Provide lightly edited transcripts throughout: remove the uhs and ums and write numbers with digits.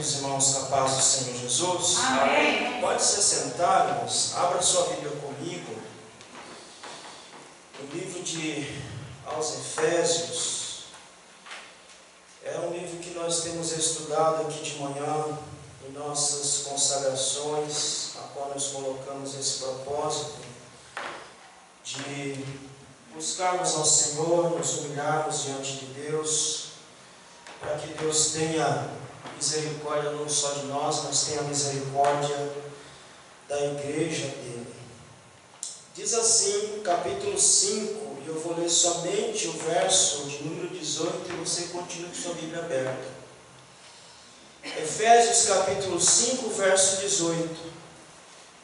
os irmãos com a paz do Senhor Jesus. Amém. Pode se assentar, irmãos. Abra sua Bíblia comigo. O livro aos Efésios. É um livro que nós temos estudado aqui de manhã em nossas consagrações, a qual nós colocamos esse propósito de buscarmos ao Senhor, nos humilharmos diante de Deus, para que Deus tenha misericórdia não só de nós, mas tenha misericórdia da igreja dele. Diz assim, capítulo 5, e eu vou ler somente o verso de número 18, e você continua com sua Bíblia aberta. Efésios capítulo 5, verso 18.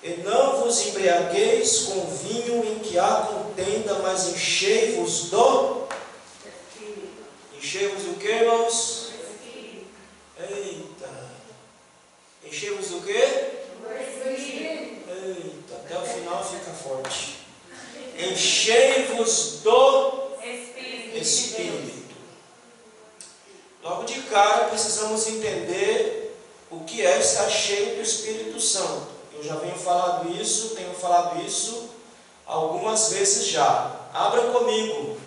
E não vos embriagueis com vinho em que há contenda, mas enchei-vos do... Enchei-vos do que, irmãos? Eita! Enchei-vos do quê? Eita, até o final fica forte. Enchei-vos do Espírito. Logo de cara precisamos entender o que é estar cheio do Espírito Santo. Eu já tenho falado isso algumas vezes já. Abra comigo.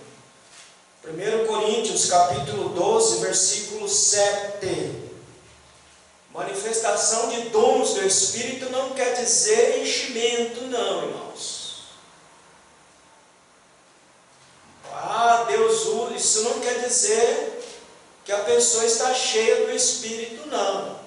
1 Coríntios capítulo 12, versículo 7. Manifestação de dons do Espírito não quer dizer enchimento, não, irmãos. Deus usa, isso não quer dizer que a pessoa está cheia do Espírito, não.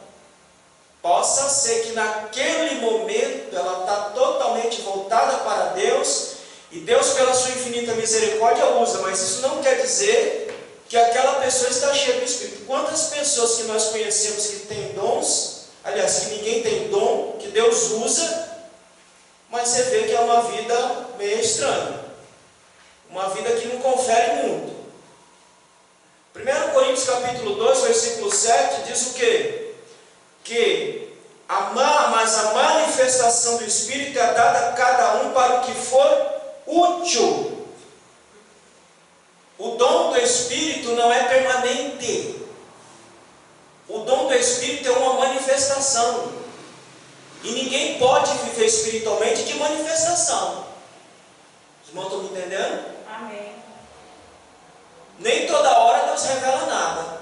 Possa ser que naquele momento ela está totalmente voltada para Deus, e Deus, pela sua infinita misericórdia, usa, mas isso não quer dizer que aquela pessoa está cheia do Espírito. Quantas pessoas que nós conhecemos que têm dons, aliás, que ninguém tem dom, que Deus usa, mas você vê que é uma vida meio estranha, uma vida que não confere muito. 1 Coríntios capítulo 2, versículo 7, diz o quê? Mas a manifestação do Espírito é dada a cada um para o que for útil. O dom do Espírito não é permanente. O dom do Espírito é uma manifestação. E ninguém pode viver espiritualmente de manifestação. Os irmãos estão me entendendo? Amém. Nem toda hora Deus revela nada.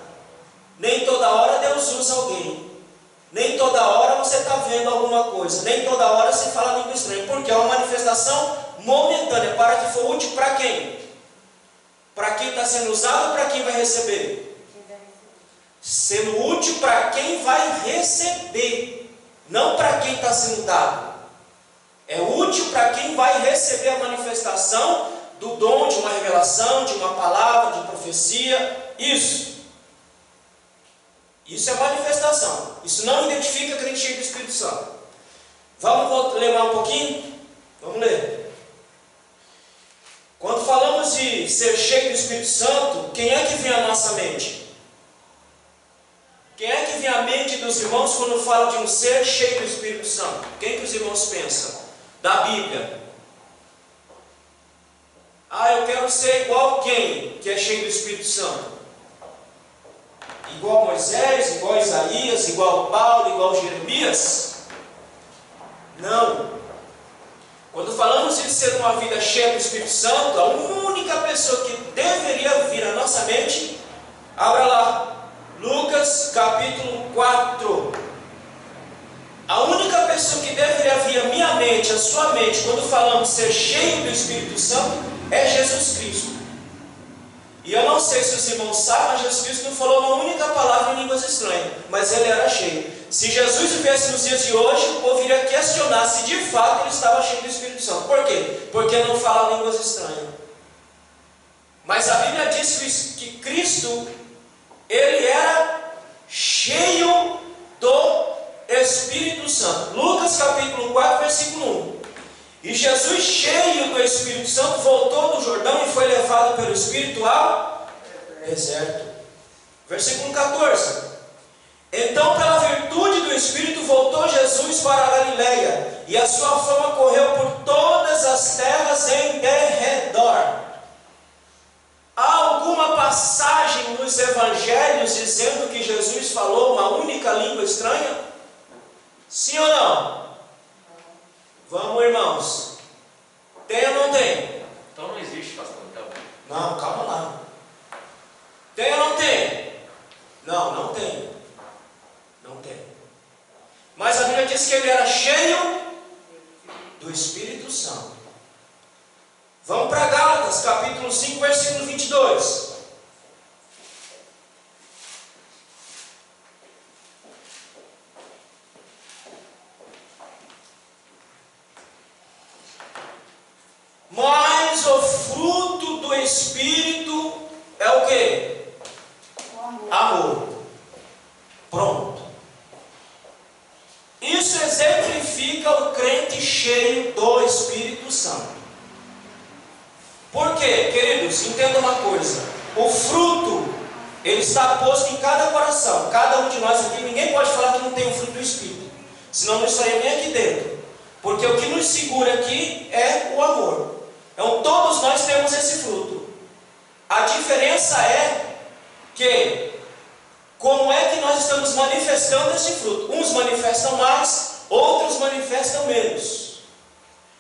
Nem toda hora Deus usa alguém. Nem toda hora você está vendo alguma coisa. Nem toda hora você fala língua estranha. Porque é uma manifestação momentânea. Para que for útil para quem? Para quem está sendo usado ou para quem vai receber? Sendo útil para quem vai receber, não para quem está sendo dado. É útil para quem vai receber a manifestação do dom, de uma revelação, de uma palavra, de profecia. Isso é manifestação. Isso não identifica crente cheio do Espírito Santo. Vamos ler mais um pouquinho? Vamos ler. Quando falamos de ser cheio do Espírito Santo, quem é que vem à nossa mente? Quem é que vem à mente dos irmãos quando fala de um ser cheio do Espírito Santo? Quem que os irmãos pensam? Da Bíblia. Eu quero ser igual quem que é cheio do Espírito Santo? Igual Moisés, igual Isaías, igual Paulo, igual Jeremias? Não. Quando falamos de ser uma vida cheia do Espírito Santo, a única pessoa que deveria vir à nossa mente, abra lá, Lucas capítulo 4. A única pessoa que deveria vir à minha mente, à sua mente, quando falamos ser cheio do Espírito Santo, é Jesus Cristo. E eu não sei se os irmãos sabem, mas Jesus Cristo não falou uma única palavra em línguas estranhas, mas ele era cheio. Se Jesus vivesse nos dias de hoje, o povo iria questionar se de fato ele estava cheio do Espírito Santo. Por quê? Porque não fala línguas estranhas. Mas a Bíblia diz que Cristo, ele era cheio do Espírito Santo. Lucas capítulo 4, versículo 1. E Jesus, cheio do Espírito Santo, voltou do Jordão e foi levado pelo Espírito ao deserto. Versículo 14. Então, pela virtude do Espírito, voltou Jesus para a Galileia, e a sua fama correu por todas as terras em derredor. Há alguma passagem nos evangelhos dizendo que Jesus falou uma única língua estranha? irmãos? Tem ou não tem? Então não existe, pastor. Então. Não, calma lá. Tem ou não tem? Não, não tem. Não tem. Mas a Bíblia diz que ele era cheio do Espírito Santo. Vamos para Gálatas, capítulo 5, versículo 22. Mas o fruto do Espírito é o quê? Amor. Pronto. Isso exemplifica o crente cheio do Espírito Santo. Por quê, queridos? Entenda uma coisa. O fruto, ele está posto em cada coração. Cada um de nós aqui, ninguém pode falar que não tem o fruto do Espírito. Senão não estaria nem aqui dentro. Porque o que nos segura aqui é o amor. Então todos nós temos esse fruto. A diferença é que como é que nós estamos manifestando esse fruto? Uns manifestam mais, outros manifestam menos.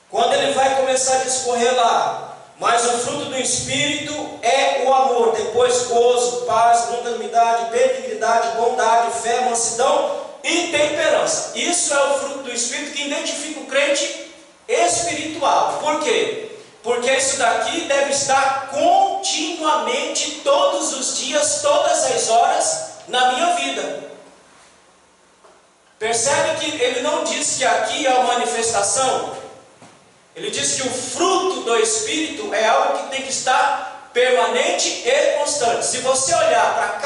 Quando ele vai começar a discorrer lá, mas o fruto do Espírito é o amor, depois gozo, paz, longanimidade, benignidade, bondade, fé, mansidão e temperança. Isso é o fruto do Espírito que identifica o crente espiritual. Por quê? Porque isso daqui deve estar continuamente, todos os dias, todas as horas, na minha vida. Percebe que ele não diz que aqui é uma manifestação. Ele diz que o fruto do Espírito é algo que tem que estar permanente e constante. Se você olhar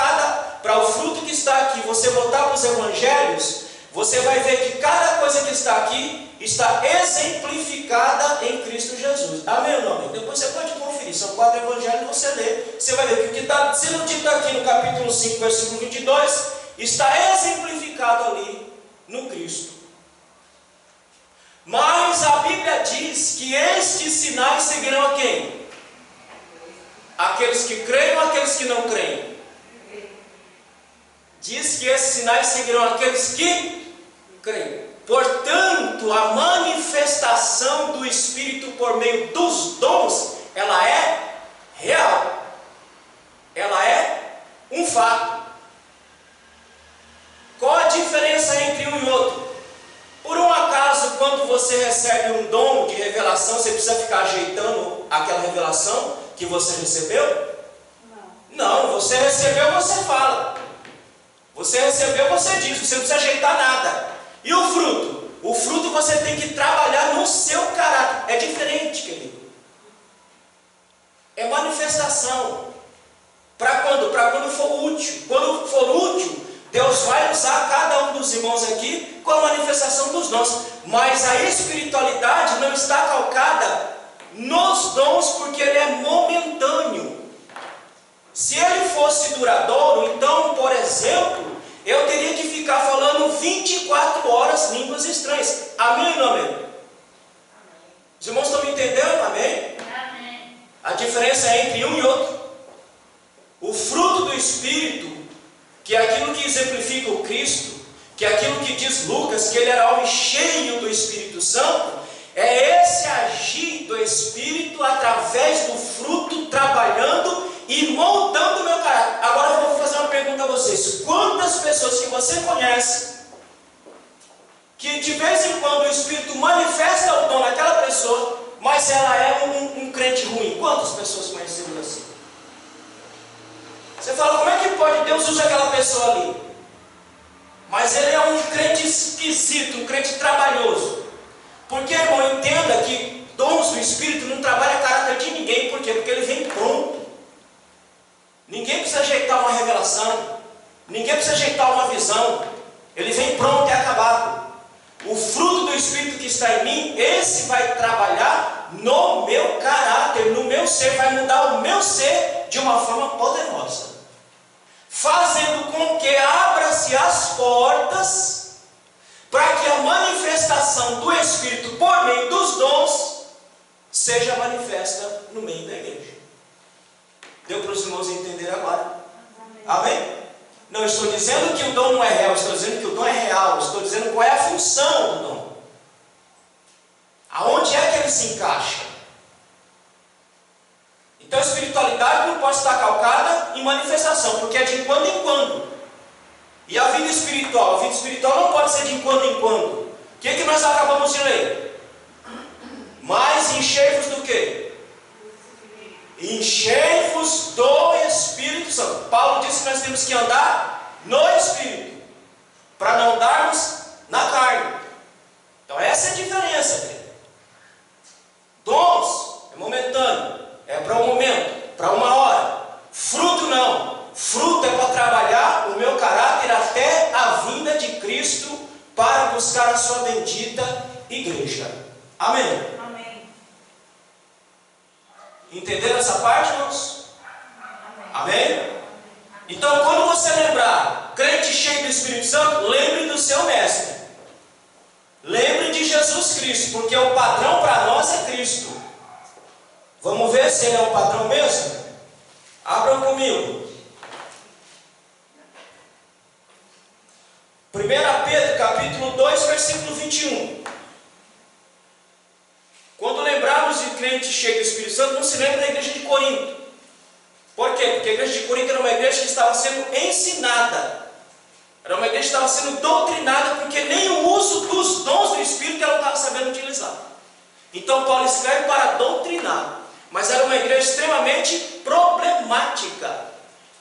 para o fruto que está aqui, você voltar para os evangelhos, você vai ver que cada coisa que está aqui está exemplificada em Cristo Jesus. Amém ou não? Amém? Depois você pode conferir. São 4 evangelhos, você lê. Você vai ver que o que está sendo dito aqui no capítulo 5, versículo 22, está exemplificado ali no Cristo. Mas a Bíblia diz que estes sinais seguirão a quem? Aqueles que creem ou aqueles que não creem? Diz que esses sinais seguirão aqueles que creem. Portanto, a manifestação do Espírito por meio dos dons, ela é real. Ela é um fato. Qual a diferença entre um e outro? Por um acaso, quando você recebe um dom de revelação, você precisa ficar ajeitando aquela revelação que você recebeu? Não, você recebeu, você fala. Você recebeu, você diz, você não precisa ajeitar nada. E o fruto? O fruto você tem que trabalhar no seu caráter. É diferente, querido. É manifestação. Para quando? Para quando for útil. Quando for útil, Deus vai usar cada um dos irmãos aqui com a manifestação dos dons. Mas a espiritualidade não está calcada nos dons, porque ele é momentâneo. Se ele fosse duradouro, então, por exemplo, eu teria que ficar falando 24 horas línguas estranhas. Amém ou não amém? Os irmãos estão me entendendo? Amém? Amém. A diferença é entre um e outro. O fruto do Espírito, que é aquilo que exemplifica o Cristo, que é aquilo que diz Lucas, que ele era homem cheio do Espírito Santo, é esse agir do Espírito através do fruto, trabalhando e moldando o meu caráter. Agora eu vou fazer uma pergunta a vocês. Quantas pessoas que você conhece, que de vez em quando o Espírito manifesta o dom naquela pessoa, mas ela é um crente ruim? Quantas pessoas conhecemos assim? Você fala, como é que pode? Deus usa aquela pessoa ali, mas ele é um crente esquisito, um crente trabalhoso. Porque, irmão, entenda que dons do Espírito não trabalham caráter de ninguém. Por quê? Porque ele vem pronto. Ninguém precisa ajeitar uma revelação, ninguém precisa ajeitar uma visão. Ele vem pronto e acabado. O fruto do Espírito que está em mim, esse vai trabalhar no meu caráter, no meu ser, vai mudar o meu ser de uma forma poderosa, fazendo com que abra-se as portas para que a manifestação do Espírito por meio dos dons seja manifesta no meio da igreja. Deu para os irmãos entender agora? Amém? Não estou dizendo que o dom não é real, estou dizendo que o dom é real, estou dizendo qual é a função do dom. Aonde é que ele se encaixa? Então a espiritualidade não pode estar calcada em manifestação, porque é de quando em quando. E a vida espiritual? A vida espiritual não pode ser de quando em quando. O que nós acabamos de ler? Mas enchei-vos do quê? Enchei-vos do Espírito Santo. Paulo disse que nós temos que andar no Espírito, para não andarmos na carne. Então essa é a diferença, querido. Dons é momentâneo, é para um momento, para uma hora. Fruto não. Fruto é para trabalhar o meu caráter até a vinda de Cristo, para buscar a sua bendita igreja. Amém? Amém. Entenderam essa parte, irmãos? Amém? Então, quando você lembrar, crente cheio do Espírito Santo, lembre do seu mestre. Lembre de Jesus Cristo, porque o padrão para nós é Cristo. Vamos ver se ele é o padrão mesmo? Abram comigo. 1 Pedro, capítulo 2, versículo 21. Quando lembrarmos de crente cheio do Espírito Santo, não se lembra da igreja de Corinto. Por quê? Porque a igreja de Corinto era uma igreja que estava sendo ensinada. Era uma igreja que estava sendo doutrinada, porque nem o uso dos dons do Espírito ela não estava sabendo utilizar. Então Paulo escreve para doutrinar. Mas era uma igreja extremamente problemática.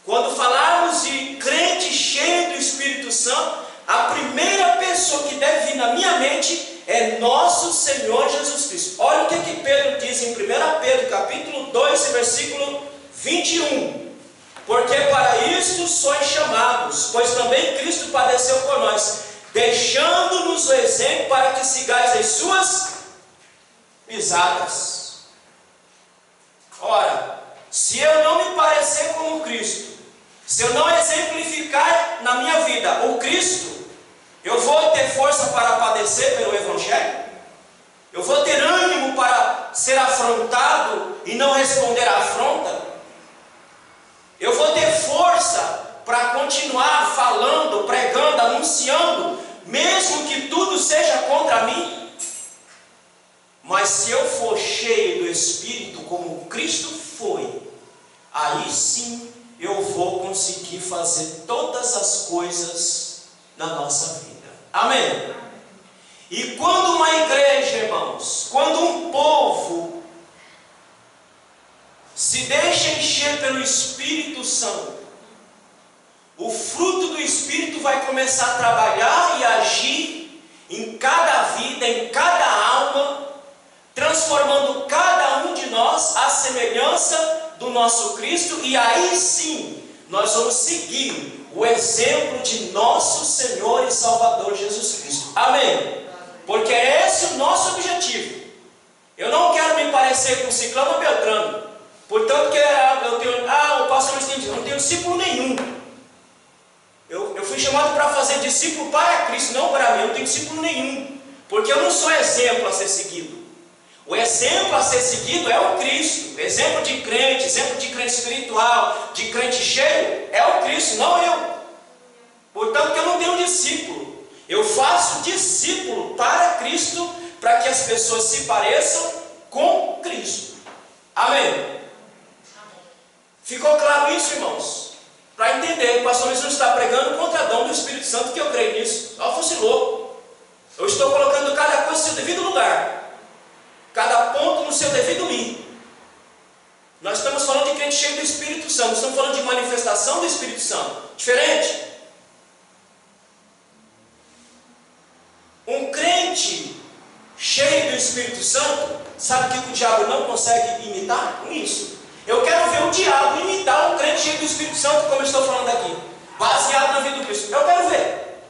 Quando falarmos de crente cheio do Espírito Santo, a primeira pessoa que deve vir na minha mente é nosso Senhor Jesus Cristo. Olha o que Pedro diz em 1 Pedro, capítulo 2, versículo 21. Porque para isto sois chamados, pois também Cristo padeceu por nós, deixando-nos o exemplo para que sigais as suas pisadas. Ora, se eu não me parecer como Cristo, se eu não exemplificar na minha vida o Cristo, eu vou ter força para padecer pelo Evangelho? Eu vou ter ânimo para ser afrontado e não responder à afronta? Eu vou ter força para continuar falando, pregando, anunciando, mesmo que tudo seja contra mim? Mas se eu for cheio do Espírito como Cristo foi, aí sim eu vou conseguir fazer todas as coisas na nossa vida. Amém? E quando uma igreja, irmãos, quando um povo se deixa encher pelo Espírito Santo, o fruto do Espírito vai começar a trabalhar e agir em cada vida, em cada alma, transformando cada um de nós à semelhança do nosso Cristo, e aí sim nós vamos seguir o exemplo de nosso Senhor e Salvador Jesus Cristo. Amém? Porque é esse o nosso objetivo. Eu não quero me parecer com Ciclano ou Beltrano, portanto que eu tenho, o pastor Luiz tem, eu não tenho discípulo nenhum. Eu fui chamado para fazer discípulo para Cristo, não para mim. Eu não tenho discípulo nenhum, porque eu não sou exemplo a ser seguido. O exemplo a ser seguido é o Cristo. Exemplo de crente espiritual, de crente cheio, é o Cristo, não eu. Portanto que eu não tenho discípulo. Eu faço discípulo para Cristo, para que as pessoas se pareçam com Cristo. Amém? Ficou claro isso, irmãos? Para entender, o pastor Luiz não está pregando contra dom do Espírito Santo, que eu creio nisso. Só fosse louco. Eu estou colocando cada coisa no seu devido lugar, cada ponto no seu devido mim. Nós estamos falando de crente cheio do Espírito Santo, estamos falando de manifestação do Espírito Santo. Diferente. Um crente cheio do Espírito Santo, sabe o que o diabo não consegue imitar? Isso. Eu quero ver o diabo imitar um crente cheio do Espírito Santo, como eu estou falando aqui, baseado na vida do Cristo. Eu quero ver.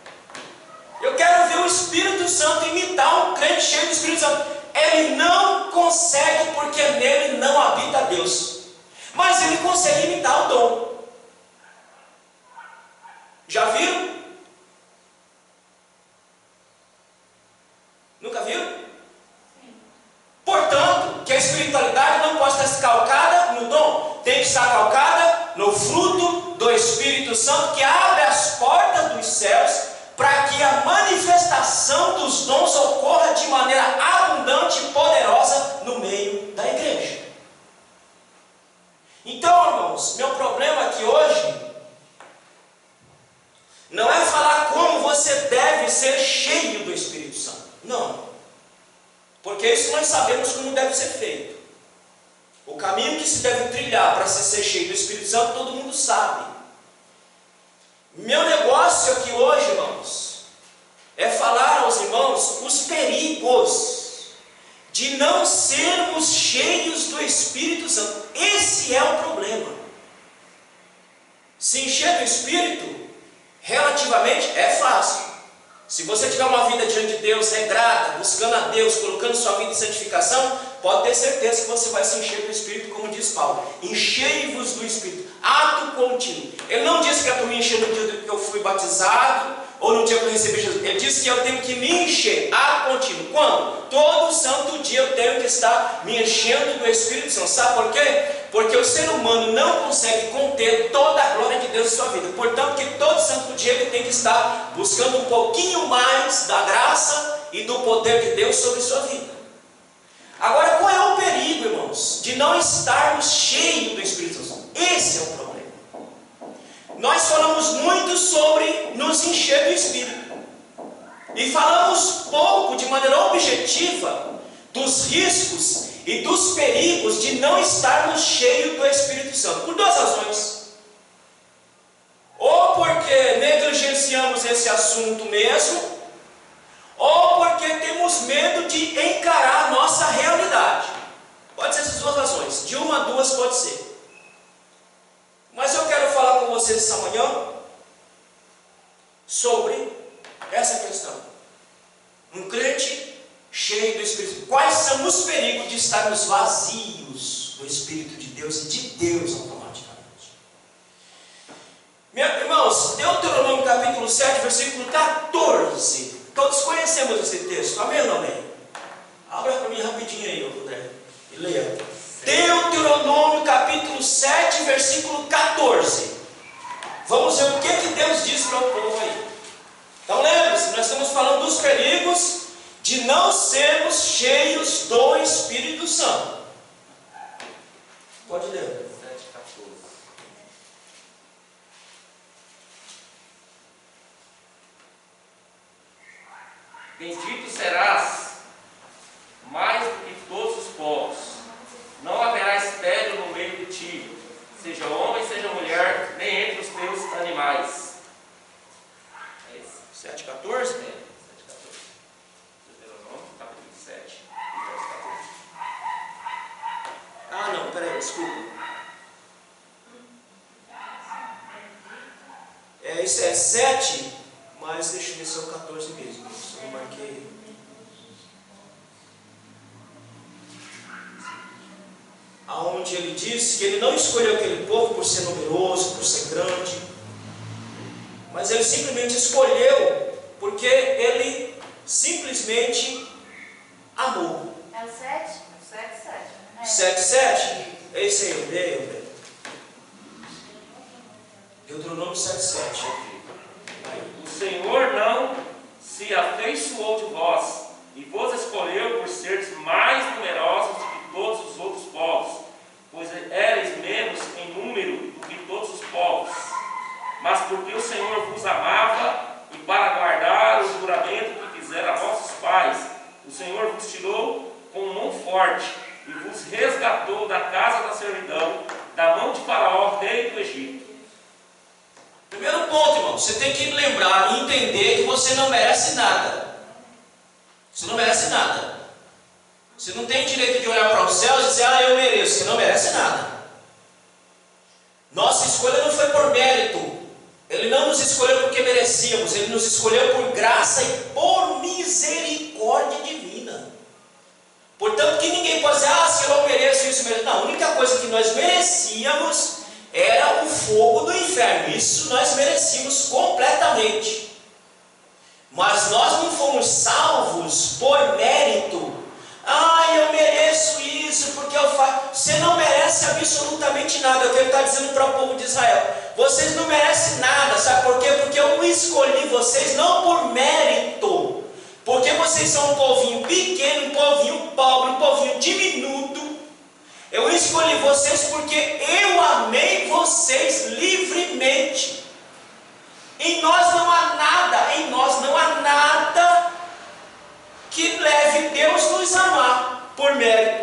Eu quero ver o Espírito Santo imitar um crente cheio do Espírito Santo. Ele não consegue, porque nele não habita Deus, mas ele consegue imitar o dom. Já viram? Nunca viram? Portanto, que a espiritualidade não pode estar calcada no dom, tem que estar calcada no fruto do Espírito Santo, que abre as portas dos céus para que a manifestação dos dons ocorra de maneira abundante, como deve ser feito. O caminho que se deve trilhar para ser cheio do Espírito Santo, todo mundo sabe. Meu negócio aqui hoje, irmãos, é falar aos irmãos os perigos de não sermos cheios do Espírito Santo. Esse é o problema. Se encher do Espírito, relativamente, é fácil. Se você tiver uma vida diante de Deus, regrada, buscando a Deus, colocando sua vida em santificação, pode ter certeza que você vai se encher do Espírito, como diz Paulo. Enchei-vos do Espírito, ato contínuo. Ele não disse que é para me encher no dia que eu fui batizado, ou no dia que eu recebi Jesus. Ele disse que eu tenho que me encher, ato contínuo. Quando? Todo santo dia eu tenho que estar me enchendo do Espírito Santo. Sabe por quê? Porque o ser humano não consegue conter toda a glória de Deus em sua vida. Portanto, que todo santo dia ele tem que estar buscando um pouquinho mais da graça e do poder de Deus sobre sua vida. Agora, qual é o perigo, irmãos, de não estarmos cheios do Espírito Santo? Esse é o problema. Nós falamos muito sobre nos encher do Espírito. E falamos pouco, de maneira objetiva, dos riscos e dos perigos de não estarmos cheios do Espírito Santo. Por duas razões. Ou porque negligenciamos esse assunto mesmo, ou porque temos medo de encarar a nossa realidade. Pode ser essas duas razões. De uma a duas pode ser. Mas eu quero falar com vocês essa manhã sobre essa questão. Um crente cheio do Espírito. Quais são os perigos de estarmos vazios do Espírito de Deus e de Deus automaticamente? Meus irmãos, Deuteronômio capítulo 7, versículo 14. Todos conhecemos esse texto, amém ou não amém? Abra para mim rapidinho aí, André, e leia. Deuteronômio capítulo 7, versículo 14. Vamos ver o que Deus diz para o povo aí. Então lembre-se, nós estamos falando dos perigos de não sermos cheios do Espírito Santo. Pode ler. 7,14. Bendito serás mais do que todos os povos. Não haverá estéril no meio de ti, seja homem, seja mulher, nem entre os teus animais. É isso. 7,14? É, 7,14. Deuteronômio, capítulo 7, verso 14. Ah, não, peraí, desculpa. Isso é 7, mas deixa eu ver se é o 14 mesmo. Eu marquei. Aonde ele diz que ele não escolheu aquele povo por ser numeroso, por ser grande, mas ele simplesmente escolheu porque ele simplesmente amou. É o 7? 7,7. 7,7? É isso aí, leia. Deuteronômio 7,7. O Senhor não se afeiçoou de vós, e vos escolheu por seres mais numerosos do que todos os outros povos, pois éreis menos em número do que todos os povos. Mas porque o Senhor vos amava, e para guardar o juramento que fizera a vossos pais, o Senhor vos tirou com mão forte, e vos resgatou da casa da servidão, da mão de Faraó, rei do Egito. Primeiro ponto, irmão, você tem que lembrar e entender que você não merece nada. Você não merece nada. Você não tem direito de olhar para os céus e dizer, eu mereço. Você não merece nada. Nossa escolha não foi por mérito. Ele não nos escolheu porque merecíamos. Ele nos escolheu por graça e por misericórdia divina. Portanto, que ninguém pode dizer, se eu não mereço isso mesmo. Não, a única coisa que nós merecíamos era o fogo do inferno. Isso nós merecíamos completamente. Mas nós não fomos salvos por mérito. Eu mereço isso porque eu faço. Você não merece absolutamente nada. É o que ele está dizendo para o povo de Israel. Vocês não merecem nada. Sabe por quê? Porque eu escolhi vocês não por mérito. Porque vocês são um povinho pequeno, um povinho pobre, um povinho diminuto. Eu escolhi vocês porque eu amei vocês livremente. Em nós não há nada que leve Deus nos amar por mérito.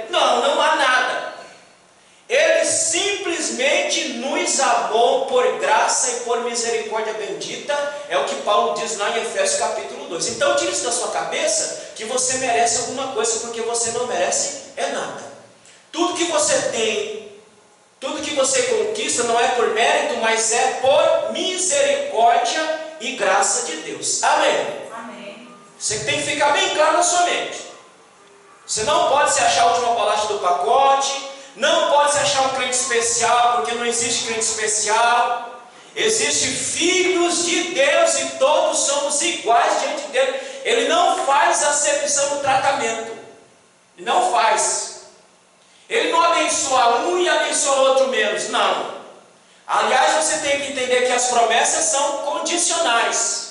nos amou por graça e por misericórdia bendita, é o que Paulo diz lá em Efésios capítulo 2. Então tire isso da sua cabeça, que você merece alguma coisa, porque você não merece nada. Tudo que você tem, tudo que você conquista não é por mérito, mas é por misericórdia e graça de Deus. Amém? Amém. Você tem que ficar bem claro na sua mente. Você não pode se achar a última bolacha do pacote, não pode se achar um crente especial, porque não existe crente especial. Existem filhos de Deus e todos somos iguais diante dele. Ele não faz acepção no tratamento. Ele não faz. Ele não abençoa um e abençoa outro menos. Não. Aliás, você tem que entender que as promessas são condicionais.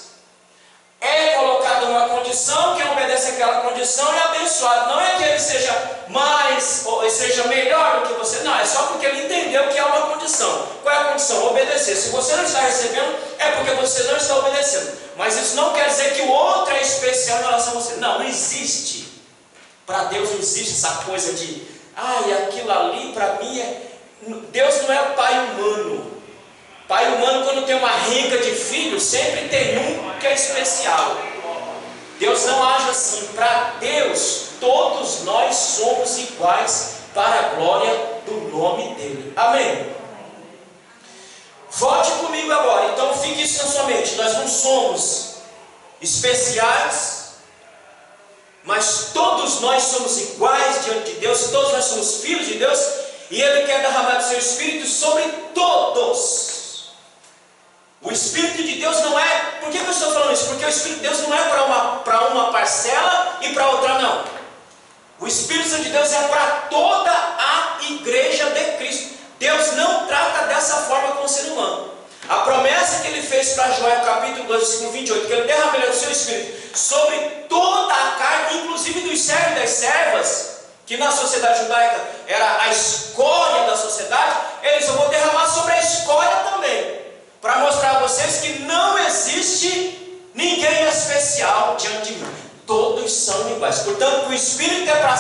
É colocado uma condição, quem obedece àquela condição é abençoado. Não é que ele seja mais ou seja melhor do que você. Não, é só porque ele entendeu que é uma condição. Qual é a condição? Obedecer. Se você não está recebendo, é porque você não está obedecendo. Mas isso não quer dizer que o outro é especial em relação a você. Não, não existe. Para Deus não existe essa coisa de aquilo ali para mim é... Deus não é pai humano. Pai humano, quando tem uma rica de filhos, sempre tem um que é especial. Deus não age assim. Para Deus, todos nós somos iguais para a glória do nome dele. Amém? Volte comigo agora. Então fique isso na sua mente. Nós não somos especiais, mas todos nós somos iguais diante de Deus. Todos nós somos filhos de Deus. E Ele quer derramar o seu Espírito sobre todos. O Espírito de Deus não é... Por que eu estou falando isso? Porque o Espírito de Deus não é para uma parcela e para outra não. O Espírito Santo de Deus é para toda a igreja de Cristo. Deus não trata dessa forma com o ser humano. A promessa que Ele fez para Joel, capítulo 2, versículo 28, que Ele derramaria o seu Espírito sobre toda a carne, inclusive dos servos e das servas, que na sociedade judaica era a escória da sociedade. Eles vão derramar sobre a escória também, para mostrar a vocês que não existe ninguém especial diante de mim. Todos são iguais. Portanto, o Espírito é para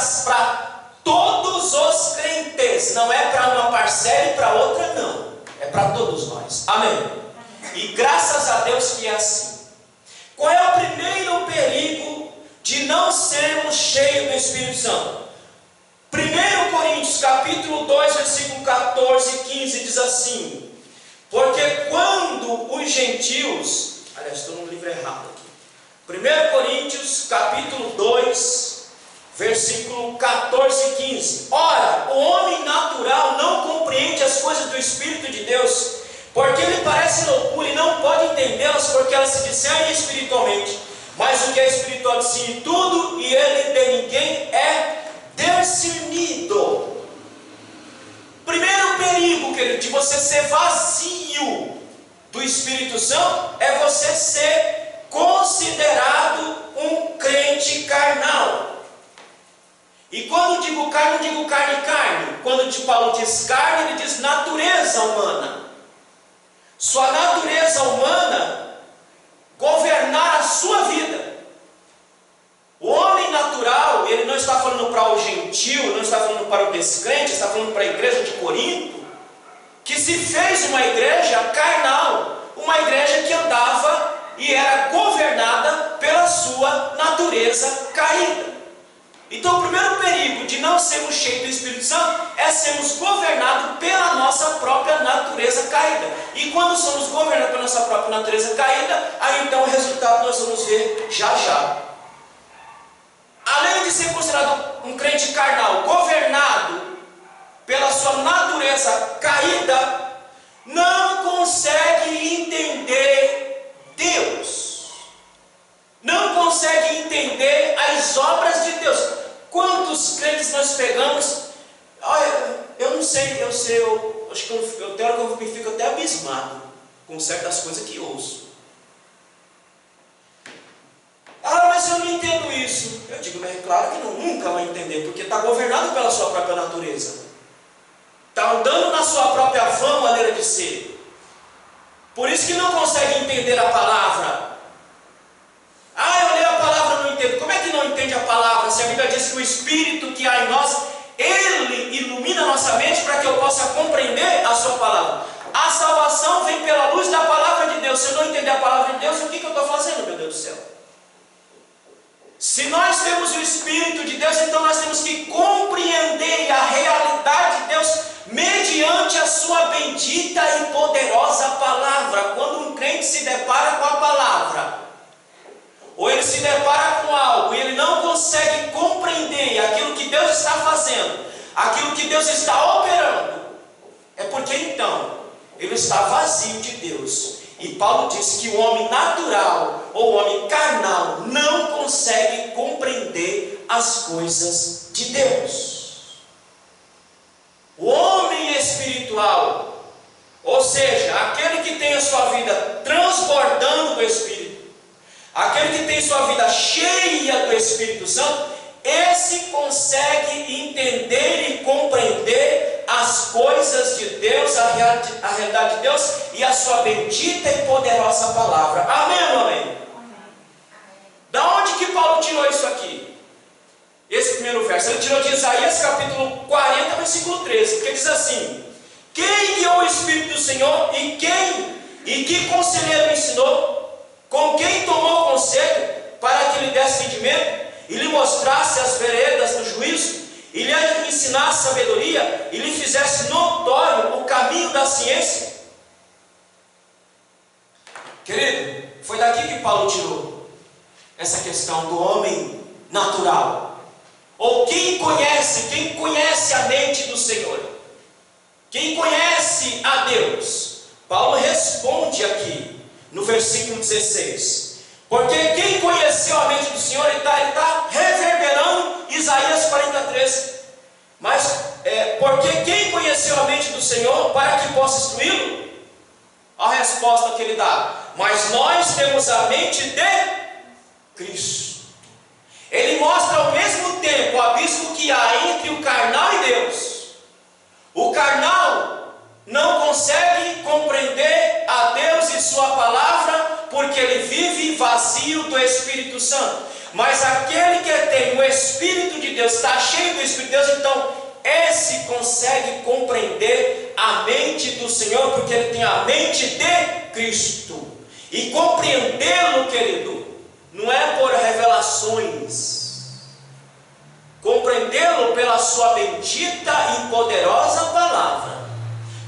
todos os crentes. Não é para uma parcela e para outra, não. É para todos nós. Amém? E graças a Deus que é assim. Qual é o primeiro perigo de não sermos cheios do Espírito Santo? 1 Coríntios capítulo 2, versículo 14 e 15 diz assim: porque quando os gentios... Aliás, estou no livro errado aqui. 1 Coríntios capítulo 2, versículo 14 e 15. Ora, o homem natural não compreende as coisas do Espírito de Deus, porque ele parece loucura e não pode entendê-las, porque elas se discernem espiritualmente. Mas o que é espiritual discerne tudo, e ele de ninguém é discernido. Primeiro perigo, querido, de você ser vazio do Espírito Santo é você ser considerado um crente carnal. E quando digo carne, não digo carne. Quando Paulo diz carne, ele diz natureza humana. Sua natureza humana governar a sua vida. O homem natural, ele não está falando para o gentio, não está falando para o descrente, está falando para a igreja de Corinto, que se fez uma igreja carnal, uma igreja que andava e era governada pela sua natureza caída. Então o primeiro perigo de não sermos cheios do Espírito Santo é sermos governados pela nossa própria natureza caída. E quando somos governados pela nossa própria natureza caída, aí então o resultado nós vamos ver já já. Além de ser considerado um crente carnal, governado pela sua natureza caída, não consegue entender Deus, não consegue entender as obras de Deus. Quantos crentes nós pegamos? Eu não sei, eu acho que eu fico até abismado com certas coisas que ouço. Mas eu não entendo isso. Eu digo, mas é claro que nunca vai entender, porque está governado pela sua própria natureza. Está andando na sua própria vã maneira de ser. Por isso que não consegue entender a palavra. Eu leio a palavra e não entendo. Como é que não entende a palavra? Se a Bíblia diz que o Espírito que há em nós, Ele ilumina a nossa mente para que eu possa compreender a sua palavra. A sua bendita e poderosa palavra. Quando um crente se depara com a palavra, ou ele se depara com algo e ele não consegue compreender aquilo que Deus está fazendo, aquilo que Deus está operando, é porque então ele está vazio de Deus. E Paulo diz que o homem natural ou o homem carnal não consegue compreender as coisas de Deus. O homem espiritual, ou seja, aquele que tem a sua vida transbordando do Espírito, aquele que tem sua vida cheia do Espírito Santo, esse consegue entender e compreender as coisas de Deus, a realidade de Deus e a sua bendita e poderosa palavra. Amém ou amém? Amém. Da onde que Paulo tirou isso aqui? Esse primeiro verso, ele tirou de Isaías capítulo 40, versículo 13, porque diz assim: quem guiou o Espírito do Senhor e que conselheiro ensinou? Com quem tomou conselho para que lhe desse entendimento e lhe mostrasse as veredas do juízo, e lhe ensinasse sabedoria, e lhe fizesse notório o caminho da ciência? Querido, foi daqui que Paulo tirou essa questão do homem natural. Ou quem conhece a mente do Senhor? Quem conhece a Deus? Paulo responde aqui no versículo 16. Porque quem conheceu a mente do Senhor, ele está reverberando Isaías 43. Mas porque quem conheceu a mente do Senhor para que possa instruí-lo? A resposta que ele dá: mas nós temos a mente de Cristo. Ele mostra ao mesmo tempo o abismo que há entre o carnal e Deus. O carnal não consegue compreender a Deus e sua palavra, porque ele vive vazio do Espírito Santo. Mas aquele que tem o Espírito de Deus, está cheio do Espírito de Deus, então esse consegue compreender a mente do Senhor, porque ele tem a mente de Cristo. E compreendê-lo, querido, não é por revelações. Compreendê-lo pela sua bendita e poderosa palavra.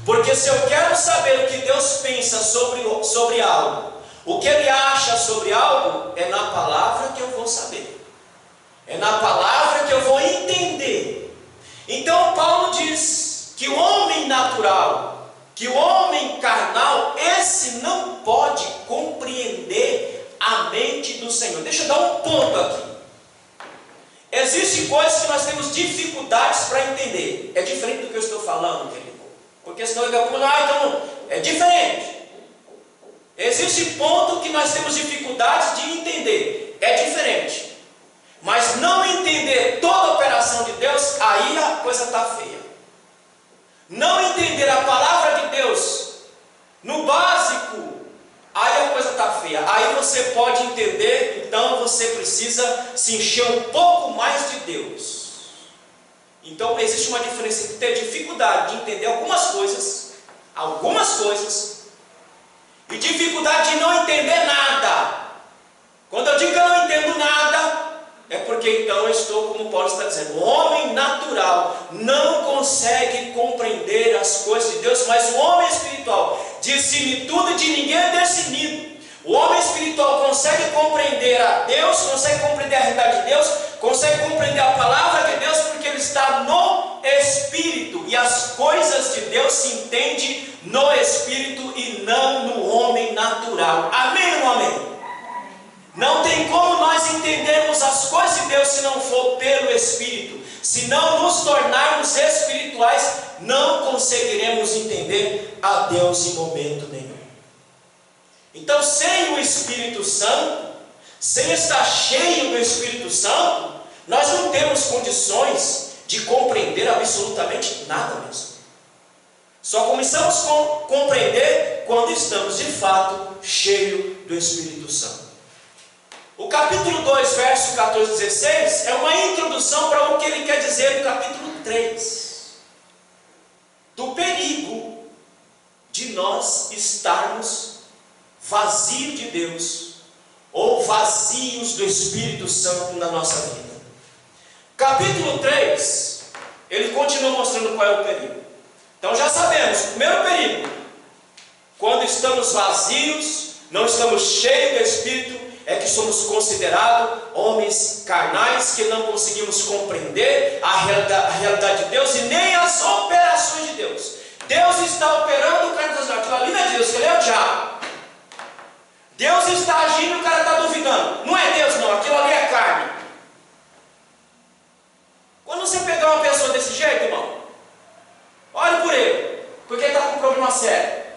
Porque se eu quero saber o que Deus pensa sobre algo, o que Ele acha sobre algo, é na palavra que eu vou saber. É na palavra que eu vou entender. Então Paulo diz que o homem natural, que o homem carnal, esse não pode compreender a mente do Senhor. Deixa eu dar um ponto aqui. Existem coisas que nós temos dificuldades para entender. É diferente do que eu estou falando, querido. Porque senão ele vai acumular, então é diferente. Existe ponto que nós temos dificuldades de entender. É diferente. Mas não entender toda a operação de Deus, aí a coisa está feia. Não entender a palavra de Deus no básico, aí a coisa está feia. Aí você pode entender, então você precisa se encher um pouco mais de Deus. Então existe uma diferença entre ter dificuldade de entender algumas coisas, e dificuldade de não entender nada. Quando eu digo que eu não entendo nada, é porque então eu estou, como Paulo está dizendo, o homem natural não consegue compreender as coisas de Deus, mas o homem espiritual discerne tudo e de ninguém é discernido. O homem espiritual consegue compreender a Deus, consegue compreender a realidade de Deus, consegue compreender a palavra de Deus, porque ele está no Espírito, e as coisas de Deus se entendem no Espírito e não no homem natural. Amém ou não amém? Não tem como nós entendermos as coisas de Deus se não for pelo Espírito. Se não nos tornarmos espirituais, não conseguiremos entender a Deus em momento nenhum. Então, sem o Espírito Santo, sem estar cheio do Espírito Santo, nós não temos condições de compreender absolutamente nada mesmo. Só começamos a compreender quando estamos de fato cheios do Espírito Santo. O capítulo 2, verso 14 e 16 é uma introdução para o que ele quer dizer no capítulo 3. Do perigo de nós estarmos vazios de Deus ou vazios do Espírito Santo na nossa vida. Capítulo 3, ele continua mostrando qual é o perigo. Então já sabemos, o primeiro perigo, quando estamos vazios, não estamos cheios do Espírito, é que somos considerados homens carnais, que não conseguimos compreender a realidade de Deus e nem as operações de Deus. Deus está operando, o cara está dizendo, aquilo ali não é Deus, aquilo é o diabo. Deus está agindo e o cara está duvidando. Não é Deus não, aquilo ali é carne. Quando você pegar uma pessoa desse jeito, irmão, olhe por ele, porque ele está com um problema sério.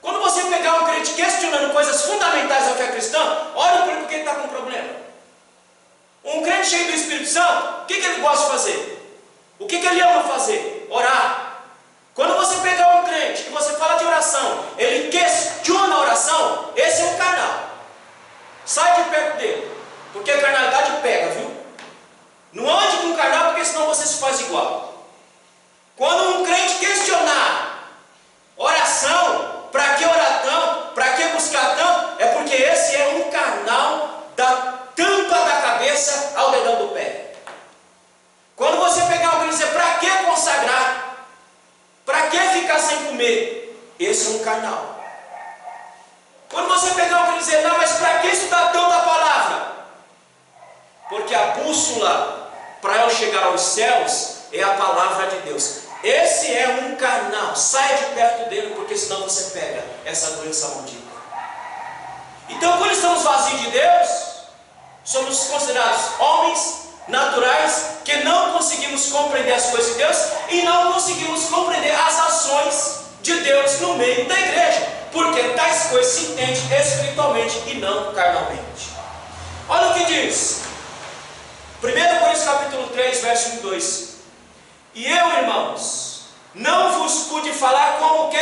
Quando você pegar um crente questionando coisas fundamentais da fé cristã, olhe por ele porque ele está com um problema. Um crente cheio do Espírito Santo, o que ele gosta de fazer? O que ele ama fazer? Orar. Quando você pegar um crente e você fala de oração, ele questiona a oração, esse é um carnal. Sai de perto dele, porque a carnalidade pega, viu? Não ande com carnal, porque senão você se faz igual. Quando um crente questionar oração, para que orar tanto, para que buscar tanto, é porque esse é um carnal da tampa da cabeça ao dedão do pé. Quando você pegar alguém e dizer, para que consagrar? Para que ficar sem comer? Esse é um carnal. Quando você pegar alguém e dizer, não, mas para que estudar tanto a palavra? Porque a bússola para eu chegar aos céus é a palavra de Deus. Esse é um carnal. Sai de perto dele, porque senão você pega essa doença maldita. Então, quando estamos vazios de Deus, somos considerados homens naturais que não conseguimos compreender as coisas de Deus e não conseguimos compreender as ações de Deus no meio da igreja, porque tais coisas se entendem espiritualmente e não carnalmente. Olha o que diz 1 Coríntios capítulo 3, verso 1 e 2. E eu, irmãos, não vos pude falar como que?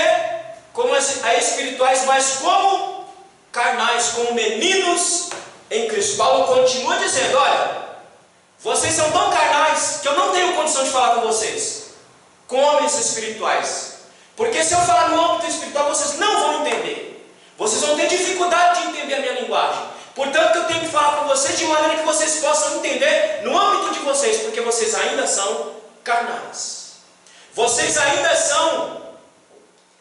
Como a espirituais, mas como carnais, como meninos em Cristo. Paulo continua dizendo, olha, vocês são tão carnais que eu não tenho condição de falar com vocês, com homens espirituais. Porque se eu falar no âmbito espiritual, vocês não vão entender. Vocês vão ter dificuldade de entender a minha linguagem. Portanto, eu tenho que falar com vocês de maneira que vocês possam entender no âmbito de vocês, porque vocês ainda são carnais. Vocês ainda são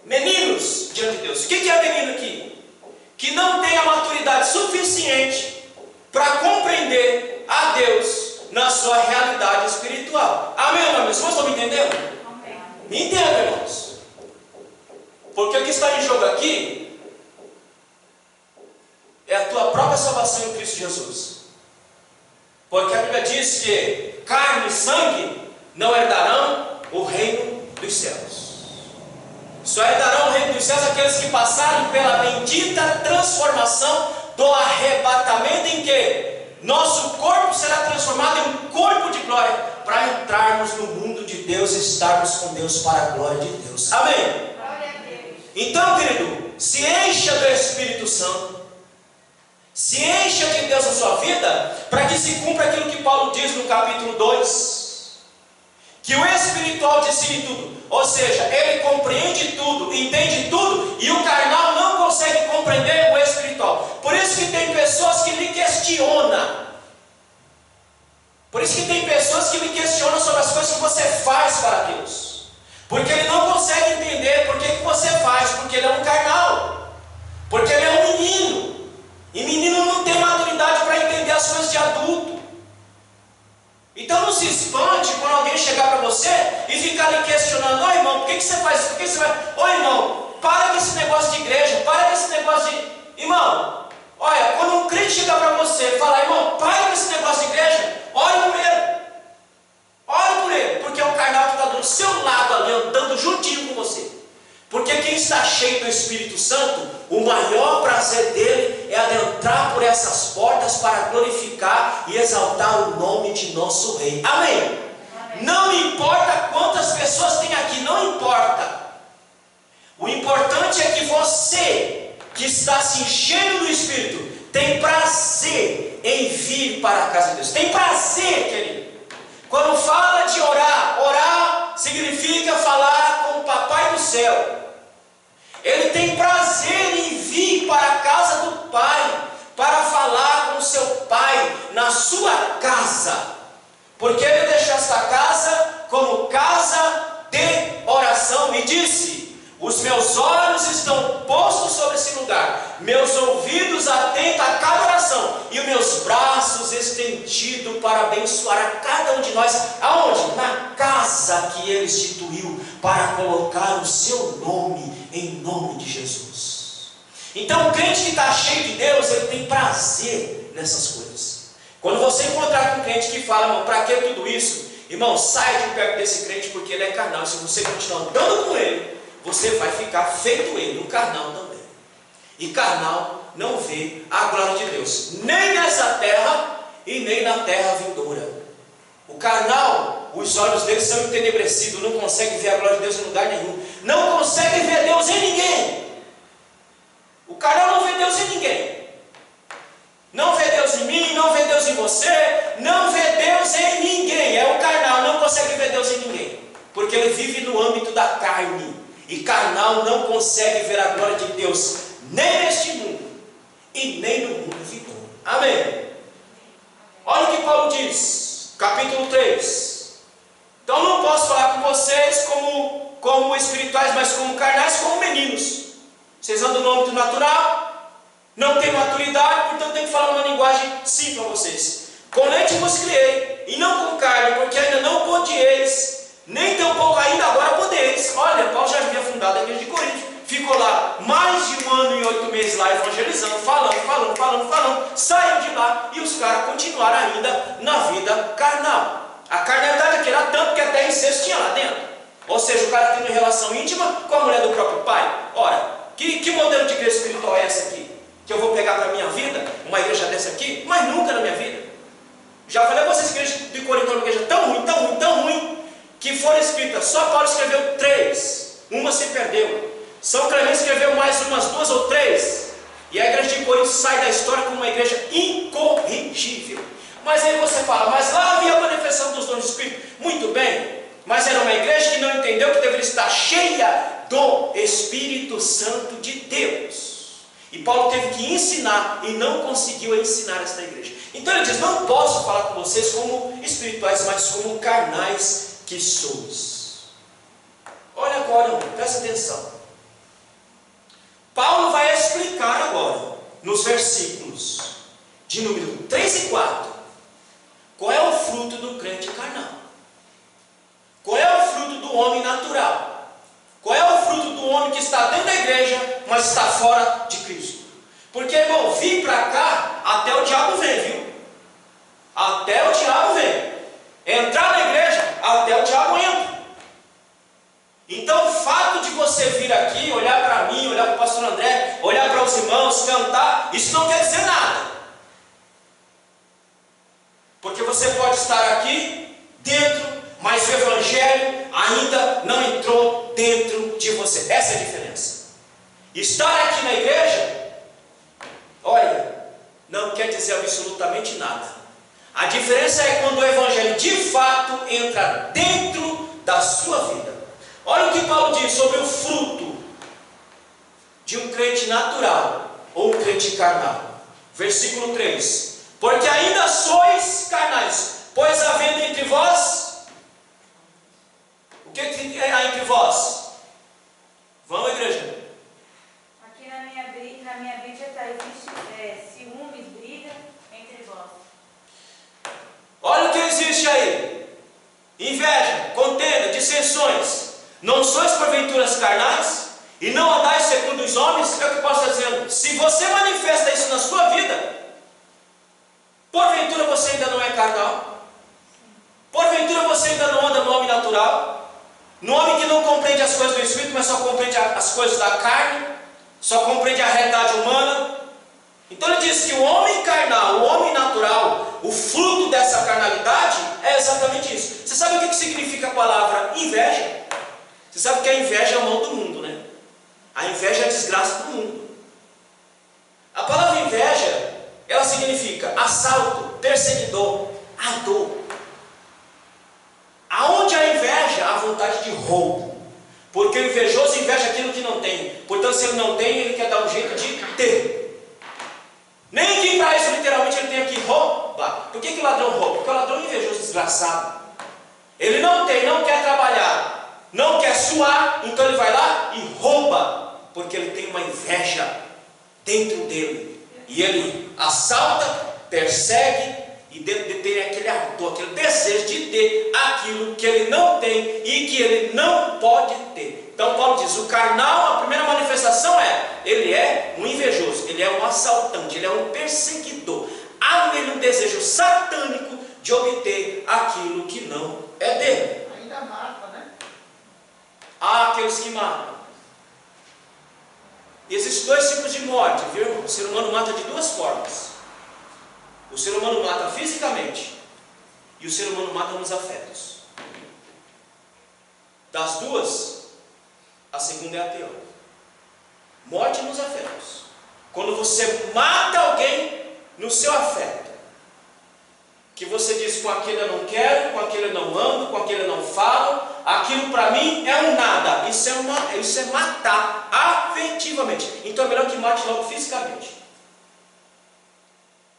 meninos diante de Deus. O que é menino aqui? Que não tem a maturidade suficiente para compreender a Deus na sua realidade espiritual. Amém, irmãos? Vocês estão me entendendo? Amém. Me entendam, irmãos. Porque o que está em jogo aqui é a tua própria salvação em Cristo Jesus. Porque a Bíblia diz que carne e sangue não herdarão o reino dos céus. Só herdarão o reino dos céus aqueles que passarem pela bendita transformação do arrebatamento, em que nosso corpo será transformado em um corpo de glória, para entrarmos no mundo de Deus e estarmos com Deus para a glória de Deus. Amém? Glória a Deus. Então, querido, se encha do Espírito Santo, se encha de Deus na sua vida, para que se cumpra aquilo que Paulo diz no capítulo 2, que o espiritual decide tudo, ou seja, ele compreende tudo, entende tudo, e o carnal não consegue compreender o espiritual. Por isso que tem pessoas que me questionam. Por isso que tem pessoas que me questionam sobre as coisas que você faz para Deus, porque ele não consegue entender por que você faz, porque ele é um carnal, porque ele é um menino, e menino não tem maturidade para entender as coisas de adulto. Então não se espante quando alguém chegar para você e ficar ali questionando, ô irmão, por que você faz isso? Por que você vai? Ô irmão, para com esse negócio de igreja, para com esse negócio de... Irmão, olha, quando um crente chegar para você e falar, irmão, para com esse negócio de igreja, ore por ele. Ore por ele, porque é um carnal que está do seu lado ali, andando juntinho com você. Porque quem está cheio do Espírito Santo, o maior prazer dele é adentrar por essas portas para glorificar e exaltar o nome de nosso Rei. Amém? Amém. Não importa quantas pessoas tem aqui, não importa. O importante é que você, que está se enchendo do Espírito, tem prazer em vir para a casa de Deus. Tem prazer, querido. Quando fala de orar, orar significa falar com o Papai do céu. Ele tem prazer em vir para a casa do Pai, para falar com o seu Pai na sua casa, porque ele deixou esta casa como casa de oração. e disse: os meus olhos estão postos sobre esse lugar, meus ouvidos atentos a cada oração, e os meus braços estendidos para abençoar a cada um de nós. Aonde? Na casa que Ele instituiu para colocar o seu nome, em nome de Jesus. Então o crente que está cheio de Deus, ele tem prazer nessas coisas. Quando você encontrar com um crente que fala: irmão, para que tudo isso? Irmão, saia de perto desse crente, porque ele é carnal. Se você continuar andando com ele, você vai ficar feito ele, um carnal também. E carnal não vê a glória de Deus, nem nessa terra e nem na terra vindoura. O carnal, os olhos dele são entenebrecidos, não consegue ver a glória de Deus em lugar nenhum, não consegue ver Deus em ninguém. O carnal não vê Deus em ninguém. Não vê Deus em mim, não vê Deus em você, não vê Deus em ninguém. É o carnal, não consegue ver Deus em ninguém, porque ele vive no âmbito da carne. E carnal não consegue ver a glória de Deus, nem neste mundo, e nem no mundo vindouro. Amém? Olha o que Paulo diz, capítulo 3. Então não posso falar com vocês como espirituais, mas como carnais, como meninos. Vocês andam no âmbito natural, não têm maturidade, portanto tenho que falar uma linguagem simples para vocês. Com leite vos criei, e não com carne, porque ainda não podieis, nem tampouco ainda agora podeis. Olha, Paulo já havia fundado a igreja de Corinto, ficou lá mais de 1 ano e 8 meses lá evangelizando, falando, saiu de lá, e os caras continuaram ainda na vida carnal. A carnalidade aqui era tanto que até incesto tinha lá dentro. Ou seja, o cara tem uma relação íntima com a mulher do próprio pai. Ora, que modelo de igreja espiritual é essa aqui? Que eu vou pegar para a minha vida, uma igreja dessa aqui? Mas nunca na minha vida. Já falei a vocês que a igreja de Corinto é uma igreja tão ruim, que foram escritas, só Paulo escreveu 3, uma se perdeu. São Clemente escreveu mais umas 2 ou 3, e a igreja de Corinto sai da história como uma igreja incorrigível. Mas aí você fala: mas lá havia a manifestação dos dons do Espírito. Muito bem, mas era uma igreja que não entendeu que deveria estar cheia do Espírito Santo de Deus. E Paulo teve que ensinar, e não conseguiu ensinar esta igreja. Então ele diz: não posso falar com vocês como espirituais, mas como carnais que sois. Olha agora, presta atenção. Paulo vai explicar agora, nos versículos de número 3 e 4, qual é o fruto do crente carnal, qual é o fruto do homem natural, qual é o fruto do homem que está dentro da igreja, mas está fora de Cristo. Porque, irmão, vir para cá, até o diabo vem, viu? Até o diabo vem. Entrar na igreja, até o diabo entra. Então o fato de você vir aqui, olhar para mim, olhar para o pastor André, olhar para os irmãos, cantar, isso não quer dizer nada. Porque você pode estar aqui dentro, mas o evangelho ainda não entrou dentro de você. Essa é a diferença. Estar aqui na igreja, olha, não quer dizer absolutamente nada. A diferença é quando o evangelho de fato entra dentro da sua vida. Olha o que Paulo diz sobre o fruto de um crente natural ou um crente carnal. Versículo 3: porque ainda sois carnais, pois havendo entre vós, o que há entre vós? Vamos, igreja. Aqui na minha Bíblia está: existe ciúmes, briga entre vós. Olha o que existe aí: inveja, contenda, dissensões. Não sois porventuras carnais, e não andais segundo os homens? É o que Paulo está dizendo. Se você manifesta isso na sua vida, porventura você ainda não é carnal? Porventura você ainda não anda no homem natural? No homem que não compreende as coisas do Espírito, mas só compreende as coisas da carne, só compreende a realidade humana? Então ele diz que o homem carnal, o homem natural, o fruto dessa carnalidade é exatamente isso. Você sabe o que significa a palavra inveja? Você sabe que a inveja é a mão do mundo, né? A inveja é a desgraça do mundo. A palavra inveja, ela significa assalto, perseguidor, a dor. Aonde há inveja, há vontade de roubo. Porque o invejoso inveja aquilo que não tem. Portanto, se ele não tem, ele quer dar um jeito de ter. Nem que para isso, literalmente, ele tenha que roubar. Por que o ladrão rouba? Porque o ladrão é invejoso, desgraçado. Ele não tem, não quer trabalhar, não quer suar, então ele vai lá e rouba, porque ele tem uma inveja dentro dele, e ele assalta, persegue, e dentro de ter aquele ardor, aquele desejo de ter aquilo que ele não tem e que ele não pode ter. Então Paulo diz, o carnal, a primeira manifestação ele é um invejoso, ele é um assaltante, ele é um perseguidor. Há nele um desejo satânico de obter aquilo que não é dele. Ainda mata, né? Há aqueles que matam. Existem dois tipos de morte, viu? O ser humano mata de duas formas. O ser humano mata fisicamente e o ser humano mata nos afetos. Das duas, a segunda é a pior. Morte nos afetos. Quando você mata alguém no seu afeto, que você diz, com aquele eu não quero, com aquele eu não ando, com aquele eu não falo, aquilo para mim é um nada. Isso é matar afetivamente. Então é melhor que mate logo fisicamente.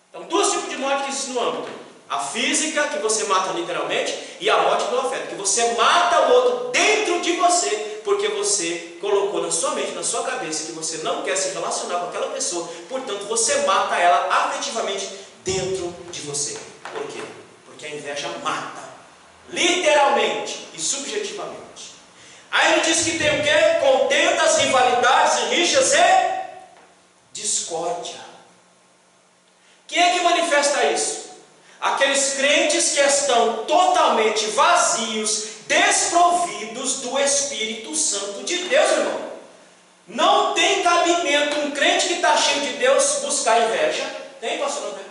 Então, dois tipos de morte que existem no âmbito: a física, que você mata literalmente, e a morte do afeto, que você mata o outro dentro de você, porque você colocou na sua mente, na sua cabeça, que você não quer se relacionar com aquela pessoa, portanto você mata ela afetivamente dentro de você. Por quê? Porque a inveja mata, literalmente e subjetivamente. Aí ele diz que tem o quê? Contendas, rivalidades, rixas e discórdia. Quem é que manifesta isso? Aqueles crentes que estão totalmente vazios, desprovidos do Espírito Santo de Deus, irmão. Não tem cabimento um crente que está cheio de Deus buscar inveja. Tem, pastor André?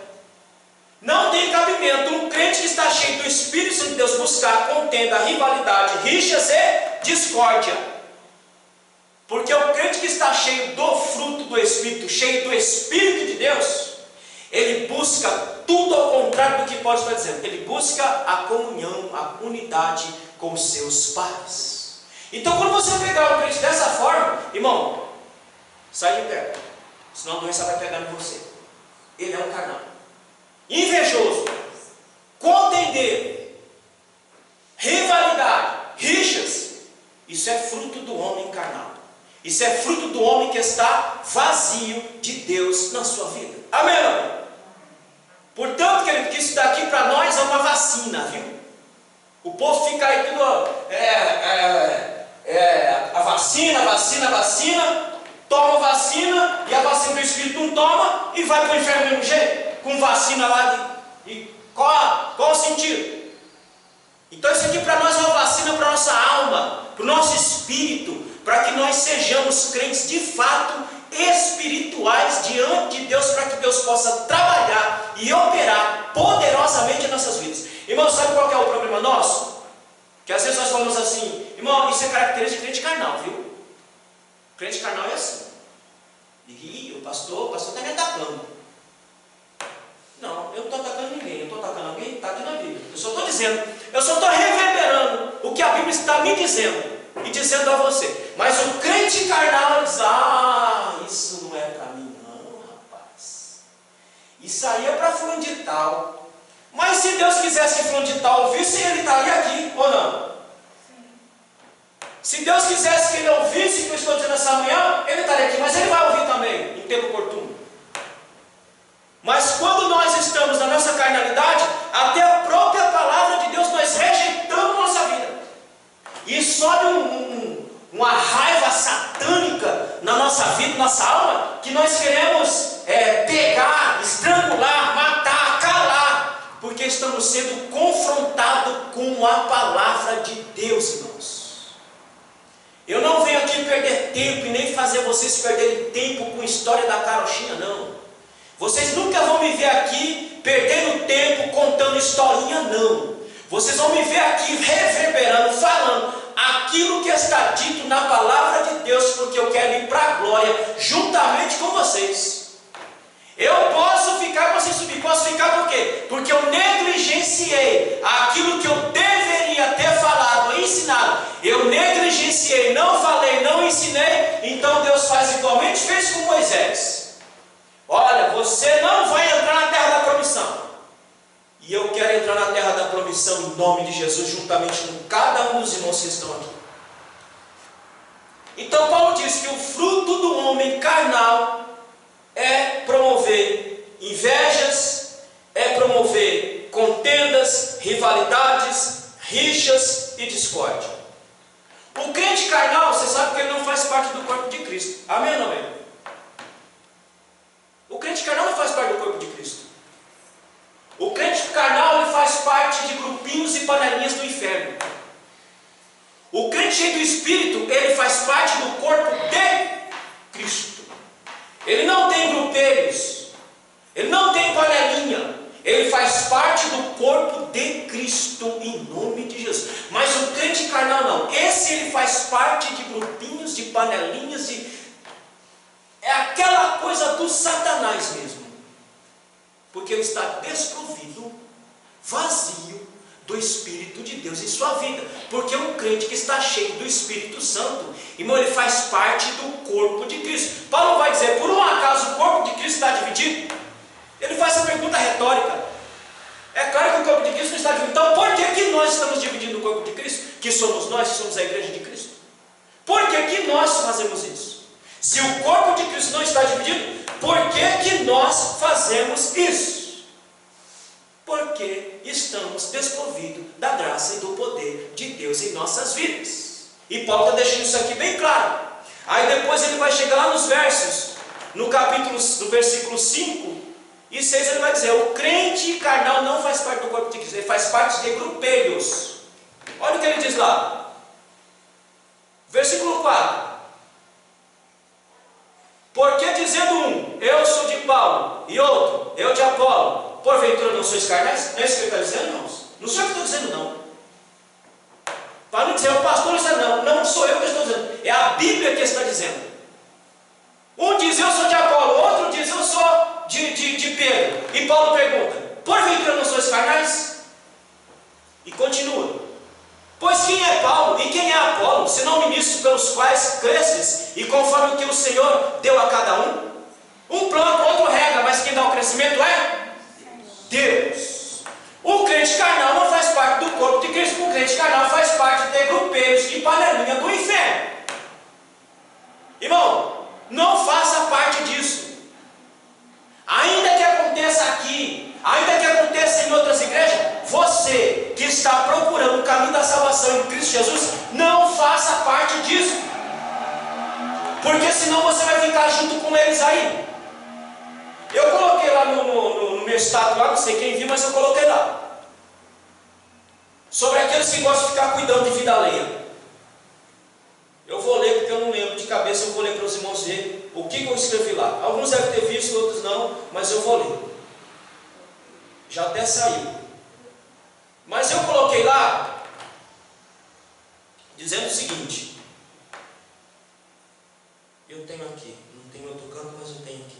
Não tem cabimento um crente que está cheio do Espírito Santo de Deus buscar contenda, rivalidade, rixas e discórdia. Porque o crente que está cheio do fruto do Espírito, cheio do Espírito de Deus, ele busca tudo ao contrário do que Paulo está dizendo. Ele busca a comunhão, a unidade com os seus pares. Então, quando você pegar o crente dessa forma, irmão, sai de perto, senão a doença vai pegar em você. Ele é um carnal, invejoso, contendeiro, rivalidade, rixas. Isso é fruto do homem carnal. Isso é fruto do homem que está vazio de Deus na sua vida. Amém, amém? Portanto, querido, que isso daqui para nós é uma vacina, viu? O povo fica aí tudo, a vacina, toma vacina, e a vacina do Espírito não toma, e vai para o inferno do mesmo jeito, com vacina lá, e qual o sentido? Então isso aqui para nós é uma vacina para a nossa alma, para o nosso espírito, para que nós sejamos crentes de fato, espirituais diante de Deus, para que Deus possa trabalhar e operar poderosamente em nossas vidas. Irmão, sabe qual que é o problema nosso? Que às vezes nós falamos assim, irmão, isso é característica de crente carnal, viu? Crente carnal é assim. E o pastor está me atacando. Não, eu não estou atacando ninguém. Eu estou atacando alguém, está aqui na Bíblia. Eu só estou dizendo, eu só estou reverberando o que a Bíblia está me dizendo e dizendo a você. Mas o crente carnal diz, isso não é para mim não, rapaz. Isso aí é para fulano de tal. Mas se Deus quisesse que fulano de tal ouvisse, ele estaria aqui, ou não? Sim. Se Deus quisesse que ele ouvisse o que eu estou dizendo essa manhã, ele estaria aqui, mas ele vai ouvir também, em tempo oportuno. Mas quando nós estamos na nossa carnalidade, até a própria palavra de Deus nós rejeitamos na nossa vida. E sobe uma raiva satânica na nossa vida, nossa alma, que nós queremos pegar, estrangular, matar, calar, porque estamos sendo confrontados com a palavra de Deus, irmãos. Eu não venho aqui perder tempo e nem fazer vocês perderem tempo com a história da carochinha, não. Vocês nunca vão me ver aqui perdendo tempo contando historinha, não. Vocês vão me ver aqui reverberando, falando aquilo que está dito na palavra de Deus, porque eu quero ir para a glória juntamente com vocês. Eu posso ficar, vocês subir, posso ficar por quê? Porque eu negligenciei aquilo que eu deveria ter falado, ensinado. Eu negligenciei, não falei, não ensinei, então Deus faz igualmente, fez com Moisés. Olha, você não vai entrar na terra da promissão. E eu quero entrar na terra da promissão em nome de Jesus, juntamente com cada um dos irmãos que estão aqui. Então Paulo diz que o fruto do homem carnal é promover invejas, é promover contendas, rivalidades, rixas e discórdia. O crente carnal, você sabe que ele não faz parte do corpo de Cristo. Amém ou não amém? O crente carnal não faz parte do corpo de Cristo. O crente carnal ele faz parte de grupinhos e panelinhas do inferno. O crente cheio do Espírito, ele faz parte do corpo de Cristo. Ele não tem grupelhos, ele não tem panelinha, ele faz parte do corpo de Cristo em nome de Jesus. Mas o crente carnal não, esse ele faz parte de grupinhos, de panelinhas, é aquela coisa do Satanás mesmo, porque ele está desprovido, vazio do Espírito de Deus em sua vida. Porque um crente que está cheio do Espírito Santo, irmão, ele faz parte do corpo de Cristo. Paulo vai dizer, por um acaso o corpo de Cristo está dividido? Ele faz essa pergunta retórica. É claro que o corpo de Cristo não está dividido. Então por que nós estamos dividindo o corpo de Cristo? Que somos nós, que somos a igreja de Cristo. Por que nós fazemos isso? Se o corpo de Cristo não está dividido, por que nós fazemos isso? Porque estamos desprovidos da graça e do poder de Deus em nossas vidas. E Paulo está deixando isso aqui bem claro. Aí depois ele vai chegar lá nos versos, no versículo 5 e 6, ele vai dizer, o crente carnal não faz parte do corpo de Cristo, ele faz parte de grupelhos. Olha o que ele diz lá. Versículo 4. Porque dizendo um, eu sou de Paulo, e outro, eu de Apolo, porventura não sois carnais? Não é isso que ele está dizendo, irmãos? Não sou eu que estou dizendo, não. Para não dizer, o pastor está dizendo, não sou eu que estou dizendo, é a Bíblia que está dizendo. Um diz, eu sou de Apolo, outro diz, eu sou de Pedro. E Paulo pergunta, porventura não sois carnais? E continua. Pois quem é Paulo e quem é Apolo, senão ministros pelos quais cresces, e conforme o que o Senhor deu a cada um? Um planta, outro rega, mas quem dá o crescimento é Deus. O crente carnal não faz parte do corpo de Cristo, o crente carnal faz parte de grupeiros de panelinha do inferno. Irmão, não faça parte disso. Ainda que aconteça aqui, ainda que aconteça em outras igrejas, você que está procurando o caminho da salvação em Cristo Jesus, não faça parte disso, porque senão você vai ficar junto com eles aí. Eu coloquei lá no meu status, lá, não sei quem viu, mas eu coloquei lá, sobre aqueles que gostam de ficar cuidando de vida alheia. Eu vou ler, porque eu não lembro de cabeça, eu vou ler para os irmãos verem o que eu escrevi lá. Alguns devem ter visto, outros não, mas eu vou ler. Já até saiu. Mas eu coloquei lá, dizendo o seguinte, eu tenho aqui, não tem outro canto, mas eu tenho aqui.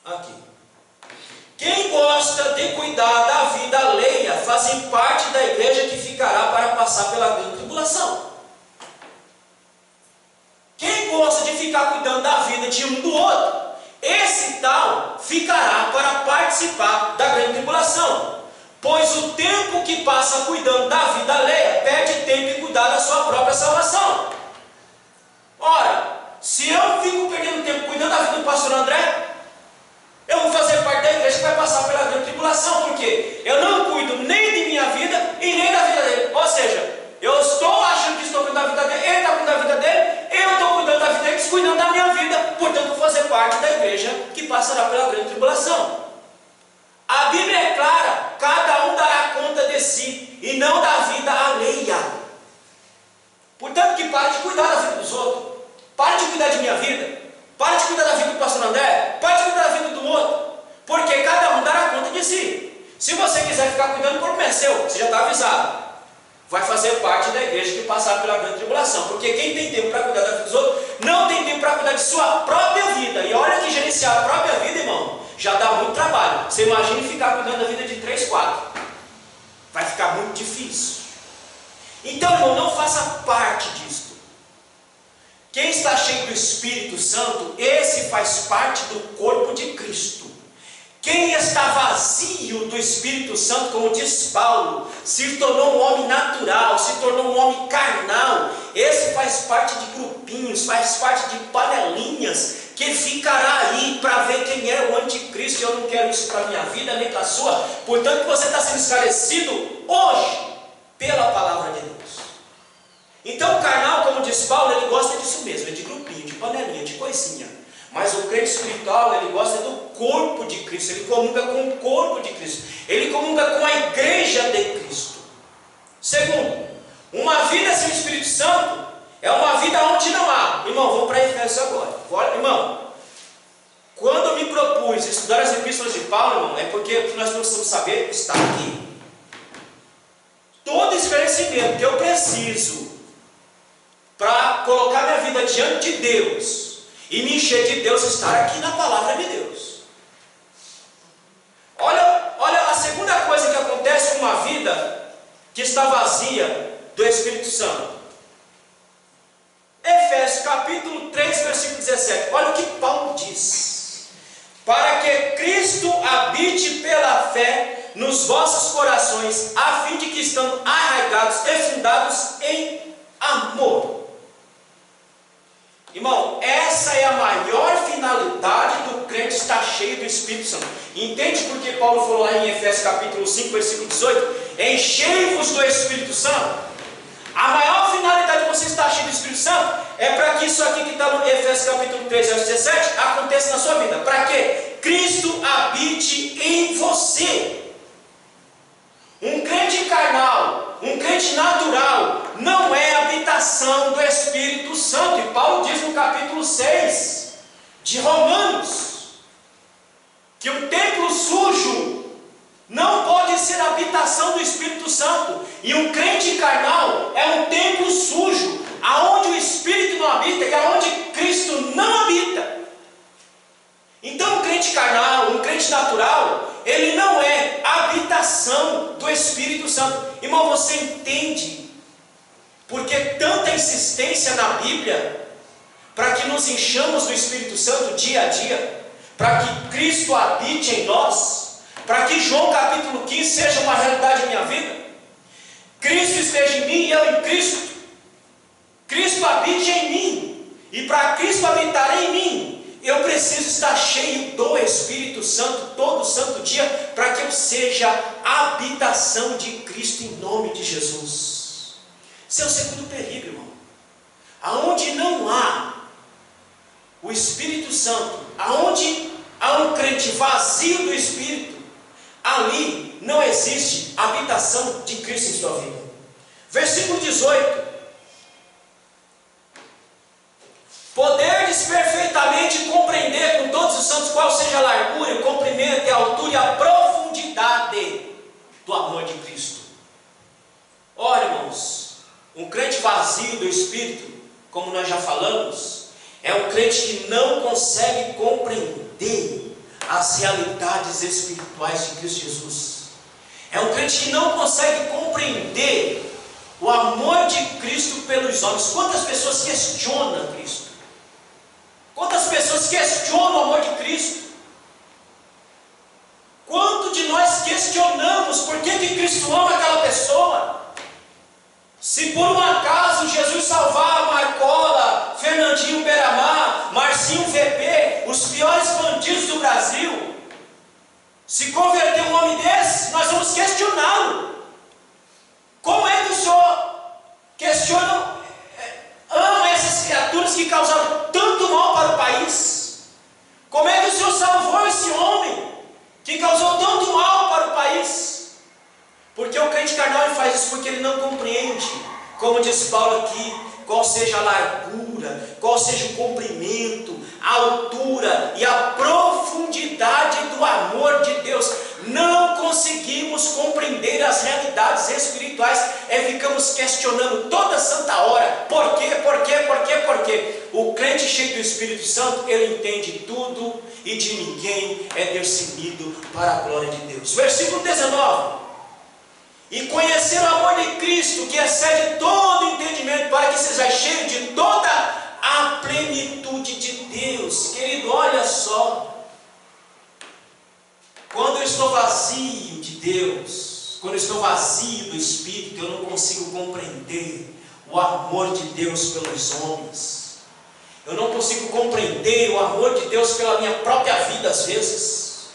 Aqui. Quem gosta de cuidar da vida alheia fazem parte da igreja que ficará para passar pela grande tribulação. Quem gosta de ficar cuidando da vida de um do outro, esse tal ficará para participar da grande tribulação. Pois o tempo que passa cuidando da vida alheia perde tempo em cuidar da sua própria salvação. Ora, se eu fico perdendo tempo cuidando da vida do pastor André, eu vou fazer parte da igreja que vai passar pela grande tribulação, porque eu não cuido nem de minha vida e nem da vida dele. Ou seja, eu estou achando que estou cuidando da vida dele, ele está cuidando da vida dele, eu estou cuidando da vida dele, cuidando da minha vida, portanto vou fazer parte da igreja que passará pela grande tribulação. A Bíblia é clara, cada um dará conta de si e não da vida alheia. Portanto, que pare de cuidar da vida dos outros, pare de cuidar de minha vida, pare de cuidar da vida do pastor André, pare de cuidar da vida do outro, porque cada um dará conta de si. Se você quiser ficar cuidando, o corpo é seu, você já está avisado. Vai fazer parte da igreja que passar pela grande tribulação, porque quem tem tempo para cuidar da vida dos outros, não tem tempo para cuidar de sua própria vida. E olha que gerenciar a própria vida, irmão, já dá muito trabalho. Você imagine ficar cuidando da vida de 3, 4. Vai ficar muito difícil. Então, irmão, não faça parte disto. Quem está cheio do Espírito Santo, esse faz parte do corpo de Cristo. Quem está vazio do Espírito Santo, como diz Paulo, se tornou um homem natural, se tornou um homem carnal. Esse faz parte de grupinhos, faz parte de panelinhas, que ficará aí para ver quem é o anticristo. Eu não quero isso para a minha vida, nem para a sua. Portanto, você está sendo esclarecido hoje pela palavra de Deus. Então o carnal, como diz Paulo, ele gosta disso mesmo, é de grupinho, de panelinha, de coisinha. Mas o crente espiritual, ele gosta do corpo de Cristo, ele comunga com o corpo de Cristo, ele comunga com a igreja de Cristo. Segundo, uma vida sem o Espírito Santo é uma vida onde não há. Irmão, vamos para Efésios agora. Irmão, quando eu me propus estudar as epístolas de Paulo, irmão, é porque o que nós precisamos saber está aqui. Todo esclarecimento que eu preciso para colocar minha vida diante de Deus e me encher de Deus está aqui na palavra de Deus. Olha a segunda coisa que acontece com uma vida que está vazia do Espírito Santo. Efésios capítulo 3, versículo 17. Olha o que Paulo diz: para que Cristo habite pela fé nos vossos corações, a fim de que, estando arraigados e fundados em amor. Irmão, essa é a maior finalidade do crente estar cheio do Espírito Santo. Entende por que Paulo falou lá em Efésios capítulo 5, versículo 18? Enchei-vos do Espírito Santo. A maior finalidade de você estar cheio do Espírito Santo é para que isso aqui que está no Efésios capítulo 3, verso 17 aconteça na sua vida. Para que Cristo habite em você. Um crente carnal, um crente natural, não é habitação do Espírito Santo. E Paulo diz no capítulo 6 de Romanos que o templo sujo não pode ser habitação do Espírito Santo. E um crente carnal é um templo sujo, aonde o Espírito não habita e aonde Cristo não habita. Então um crente carnal, um crente natural, ele não é habitação do Espírito Santo. Irmão, você entende porque tanta insistência na Bíblia para que nos enchamos do Espírito Santo dia a dia, para que Cristo habite em nós, para que João capítulo 15 seja uma realidade em minha vida? Cristo esteja em mim e eu em Cristo. Cristo habite em mim, e para Cristo habitar em mim, eu preciso estar cheio do Espírito Santo todo santo dia, para que eu seja a habitação de Cristo em nome de Jesus. Esse é o segundo perigo, irmão. Aonde não há o Espírito Santo, aonde há um crente vazio do Espírito, ali não existe habitação de Cristo em sua vida. Versículo 18. Poderdes perfeitamente compreender com todos os santos qual seja a largura, o comprimento, a altura e a profundidade do amor de Cristo. Ora, irmãos, um crente vazio do Espírito, como nós já falamos, é um crente que não consegue compreender as realidades espirituais de Cristo Jesus. É um crente que não consegue compreender o amor de Cristo pelos homens. Quantas pessoas questionam Cristo? Quantas pessoas questionam o amor de Cristo? Quanto de nós questionamos por que Cristo ama aquela pessoa? Se por um acaso Jesus salvar Marcola, Fernandinho Beramar, Marcinho VP, os piores bandidos do Brasil, se converter um homem desse, nós vamos questioná-lo. Como é que o Senhor ama essas criaturas que causaram tanto mal para o país? Como é que o Senhor salvou esse homem que causou tanto mal para o país? Porque o crente carnal ele faz isso porque ele não compreende, como diz Paulo aqui, qual seja a largura, qual seja o comprimento, a altura e a profundidade do amor de Deus. Não conseguimos compreender as realidades espirituais, ficamos questionando toda santa hora, por quê? O crente cheio do Espírito Santo, ele entende tudo e de ninguém é discernido para a glória de Deus. Versículo 19. E conhecer o amor de Cristo, que excede todo entendimento, para que seja cheio de toda a plenitude de Deus. Querido, olha só. estou vazio de Deus, quando eu estou vazio do Espírito, eu não consigo compreender o amor de Deus pelos homens. Eu não consigo compreender o amor de Deus pela minha própria vida às vezes.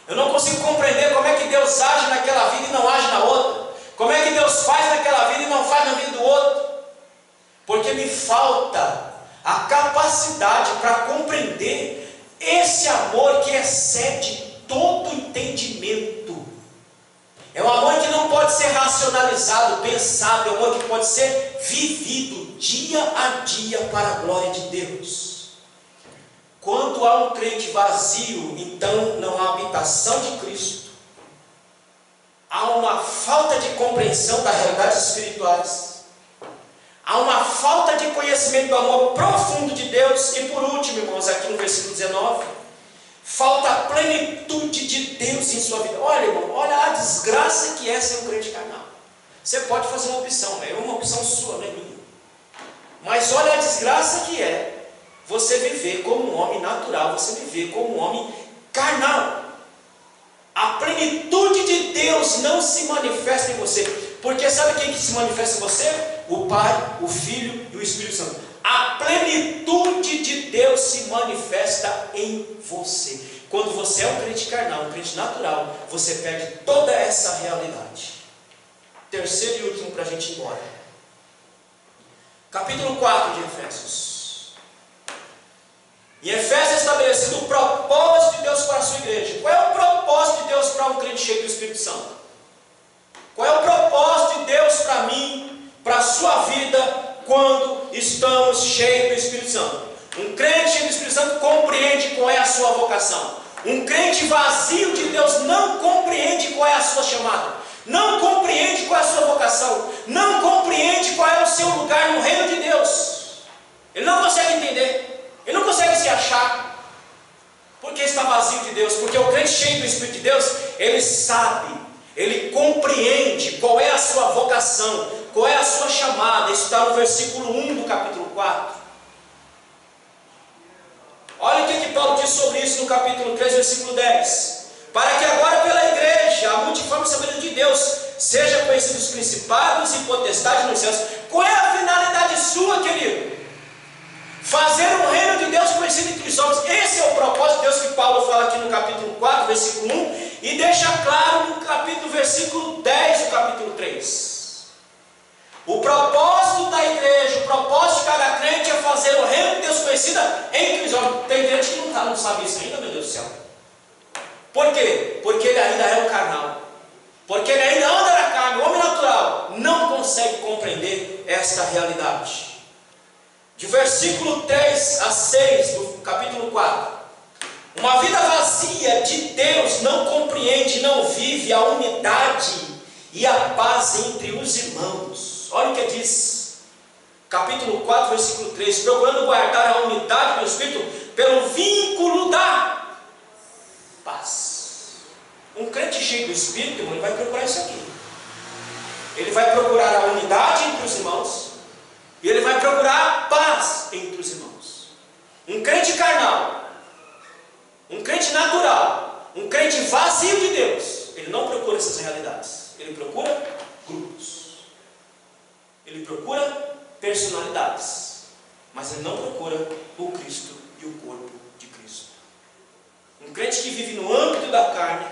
Eu não consigo compreender como é que Deus age naquela vida e não age na outra. Como é que Deus faz naquela vida e não faz na vida do outro. Porque me falta a capacidade para compreender esse amor que excede todo entendimento. É um amor que não pode ser racionalizado, pensado. É um amor que pode ser vivido dia a dia para a glória de Deus. Quando há um crente vazio, então não há habitação de Cristo. Há uma falta de compreensão das realidades espirituais. Há uma falta de conhecimento do amor profundo de Deus. E por último, irmãos, aqui no versículo 19, falta a plenitude de Deus em sua vida. Olha, irmão, olha a desgraça que é ser um crente carnal. Você pode fazer uma opção, é uma opção sua, não é minha. Mas olha a desgraça que é você viver como um homem natural, você viver como um homem carnal. A plenitude de Deus não se manifesta em você. Porque sabe quem que se manifesta em você? O Pai, o Filho e o Espírito Santo. A plenitude de Deus se manifesta em você. Quando você é um crente carnal, um crente natural, você perde toda essa realidade. Terceiro e último para a gente ir embora. Capítulo 4 de Efésios. Em Efésios é estabelecido o propósito de Deus para a sua igreja. Qual é o propósito de Deus para um crente cheio do Espírito Santo? Qual é o propósito de Deus para mim, para a sua vida, quando estamos cheios do Espírito Santo? Um crente cheio do Espírito Santo compreende qual é a sua vocação. Um crente vazio de Deus não compreende qual é a sua chamada. Não compreende qual é a sua vocação. Não compreende qual é o seu lugar no reino de Deus. Ele não consegue entender. Ele não consegue se achar. Porque está vazio de Deus. Porque o crente cheio do Espírito de Deus, ele sabe, ele compreende qual é a sua vocação, qual é a sua chamada. Isso está no versículo 1 do capítulo 4. Olha o que Paulo diz sobre isso no capítulo 3, versículo 10. Para que agora pela igreja, a multiforme sabedoria de Deus, seja conhecido os principados e potestades nos céus. Qual é a finalidade sua, querido? Fazer um reino de Deus conhecido entre os homens. Esse é o propósito de Deus que Paulo fala aqui no capítulo 4, versículo 1, e deixa claro no capítulo, versículo 10 do capítulo 3. O propósito da igreja, o propósito de cada crente é fazer o reino de Deus conhecido entre os homens. Tem gente que não sabe isso ainda, meu Deus do céu. Por quê? Porque ele ainda é o carnal. Porque ele ainda anda na carne, o homem natural não consegue compreender esta realidade. De versículo 3 a 6 do capítulo 4. Uma vida vazia de Deus não compreende, não vive a unidade e a paz entre os irmãos. Olha o que diz, capítulo 4, versículo 3. Procurando guardar a unidade do Espírito pelo vínculo da paz. Um crente cheio do Espírito, irmão, ele vai procurar isso aqui. Ele vai procurar a unidade entre os irmãos. E ele vai procurar a paz entre os irmãos. Um crente carnal, um crente natural, um crente vazio de Deus, ele não procura essas realidades. Ele procura grupos. Ele procura personalidades. Mas ele não procura o Cristo e o corpo de Cristo. Um crente que vive no âmbito da carne,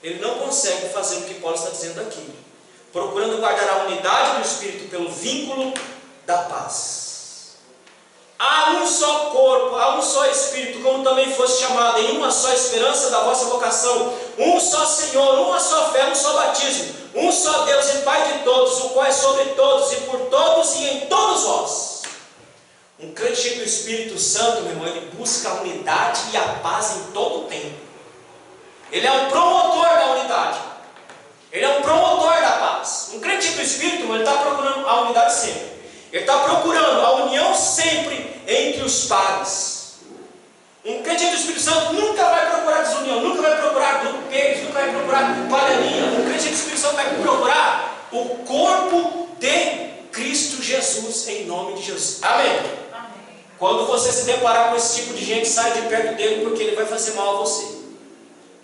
ele não consegue fazer o que Paulo está dizendo aqui. Procurando guardar a unidade do Espírito pelo vínculo da paz. Há um só corpo, há um só Espírito, como também fosse chamado em uma só esperança da vossa vocação, um só Senhor, uma só fé, um só batismo, um só Deus e Pai de todos, o qual é sobre todos e por todos e em todos vós. Um crente cheio do Espírito Santo, meu irmão, ele busca a unidade e a paz em todo o tempo. Ele é um promotor da unidade. Ele é um promotor da paz. Um crente cheio do Espírito, ele está procurando a unidade sempre. Ele está procurando a união sempre entre os pares. Um crente do Espírito Santo nunca vai procurar desunião, nunca vai procurar grupeiros, nunca vai procurar panelinha. Um crente do Espírito Santo vai procurar o corpo de Cristo Jesus, em nome de Jesus. Amém? Amém. Quando você se deparar com esse tipo de gente, sai de perto dele, porque ele vai fazer mal a você.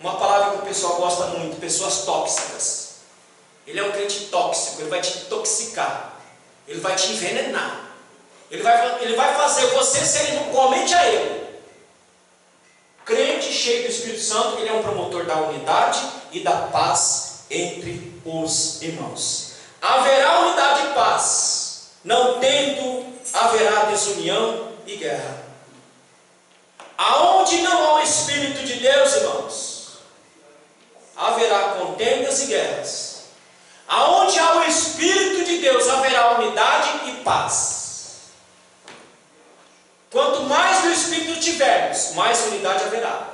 Uma palavra que o pessoal gosta muito, pessoas tóxicas. Ele é um crente tóxico, ele vai te intoxicar, ele vai te envenenar, ele vai fazer você ser igualmente a ele. Crente cheio do Espírito Santo, ele é um promotor da unidade e da paz entre os irmãos. Haverá unidade e paz, não tendo, haverá desunião e guerra. Aonde não há o Espírito de Deus, irmãos, haverá contendas e guerras. Aonde há o Espírito de Deus, haverá unidade e paz. Quanto mais do Espírito tivermos, mais unidade haverá.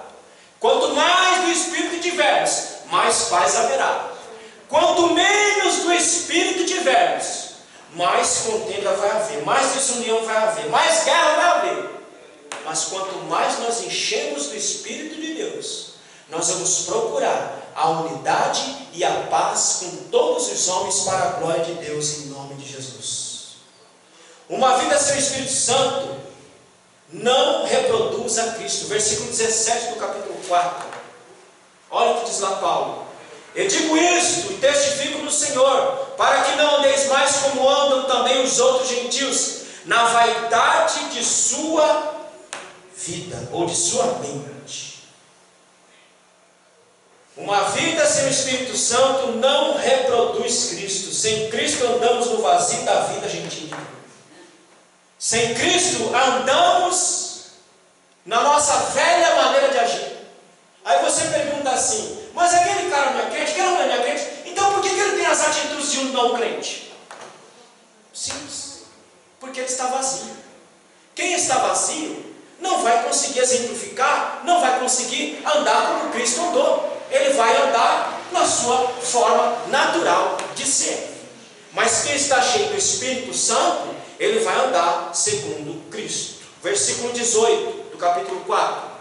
Quanto mais do Espírito tivermos, mais paz haverá. Quanto menos do Espírito tivermos, mais contenda vai haver, mais desunião vai haver, mais guerra vai haver. Mas quanto mais nós enchemos do Espírito de Deus, nós vamos procurar a unidade e a paz com todos os homens para a glória de Deus, em nome de Jesus. Uma vida sem o Espírito Santo não reproduz a Cristo. Versículo 17 do capítulo 4. Olha o que diz lá Paulo. Eu digo isto e testifico no Senhor, para que não andeis mais como andam também os outros gentios, na vaidade de sua vida, ou de sua mente. Uma vida sem o Espírito Santo não reproduz Cristo. Sem Cristo andamos no vazio da vida gentil. Sem Cristo andamos na nossa velha maneira de agir. Aí você pergunta assim, mas aquele cara não é crente, aquela mulher não é crente, então por que ele tem as atitudes de um não crente? Simples, porque ele está vazio. Quem está vazio não vai conseguir exemplificar, não vai conseguir andar como Cristo andou. Ele vai andar na sua forma natural de ser. Mas quem está cheio do Espírito Santo, ele vai andar segundo Cristo. Versículo 18 do capítulo 4.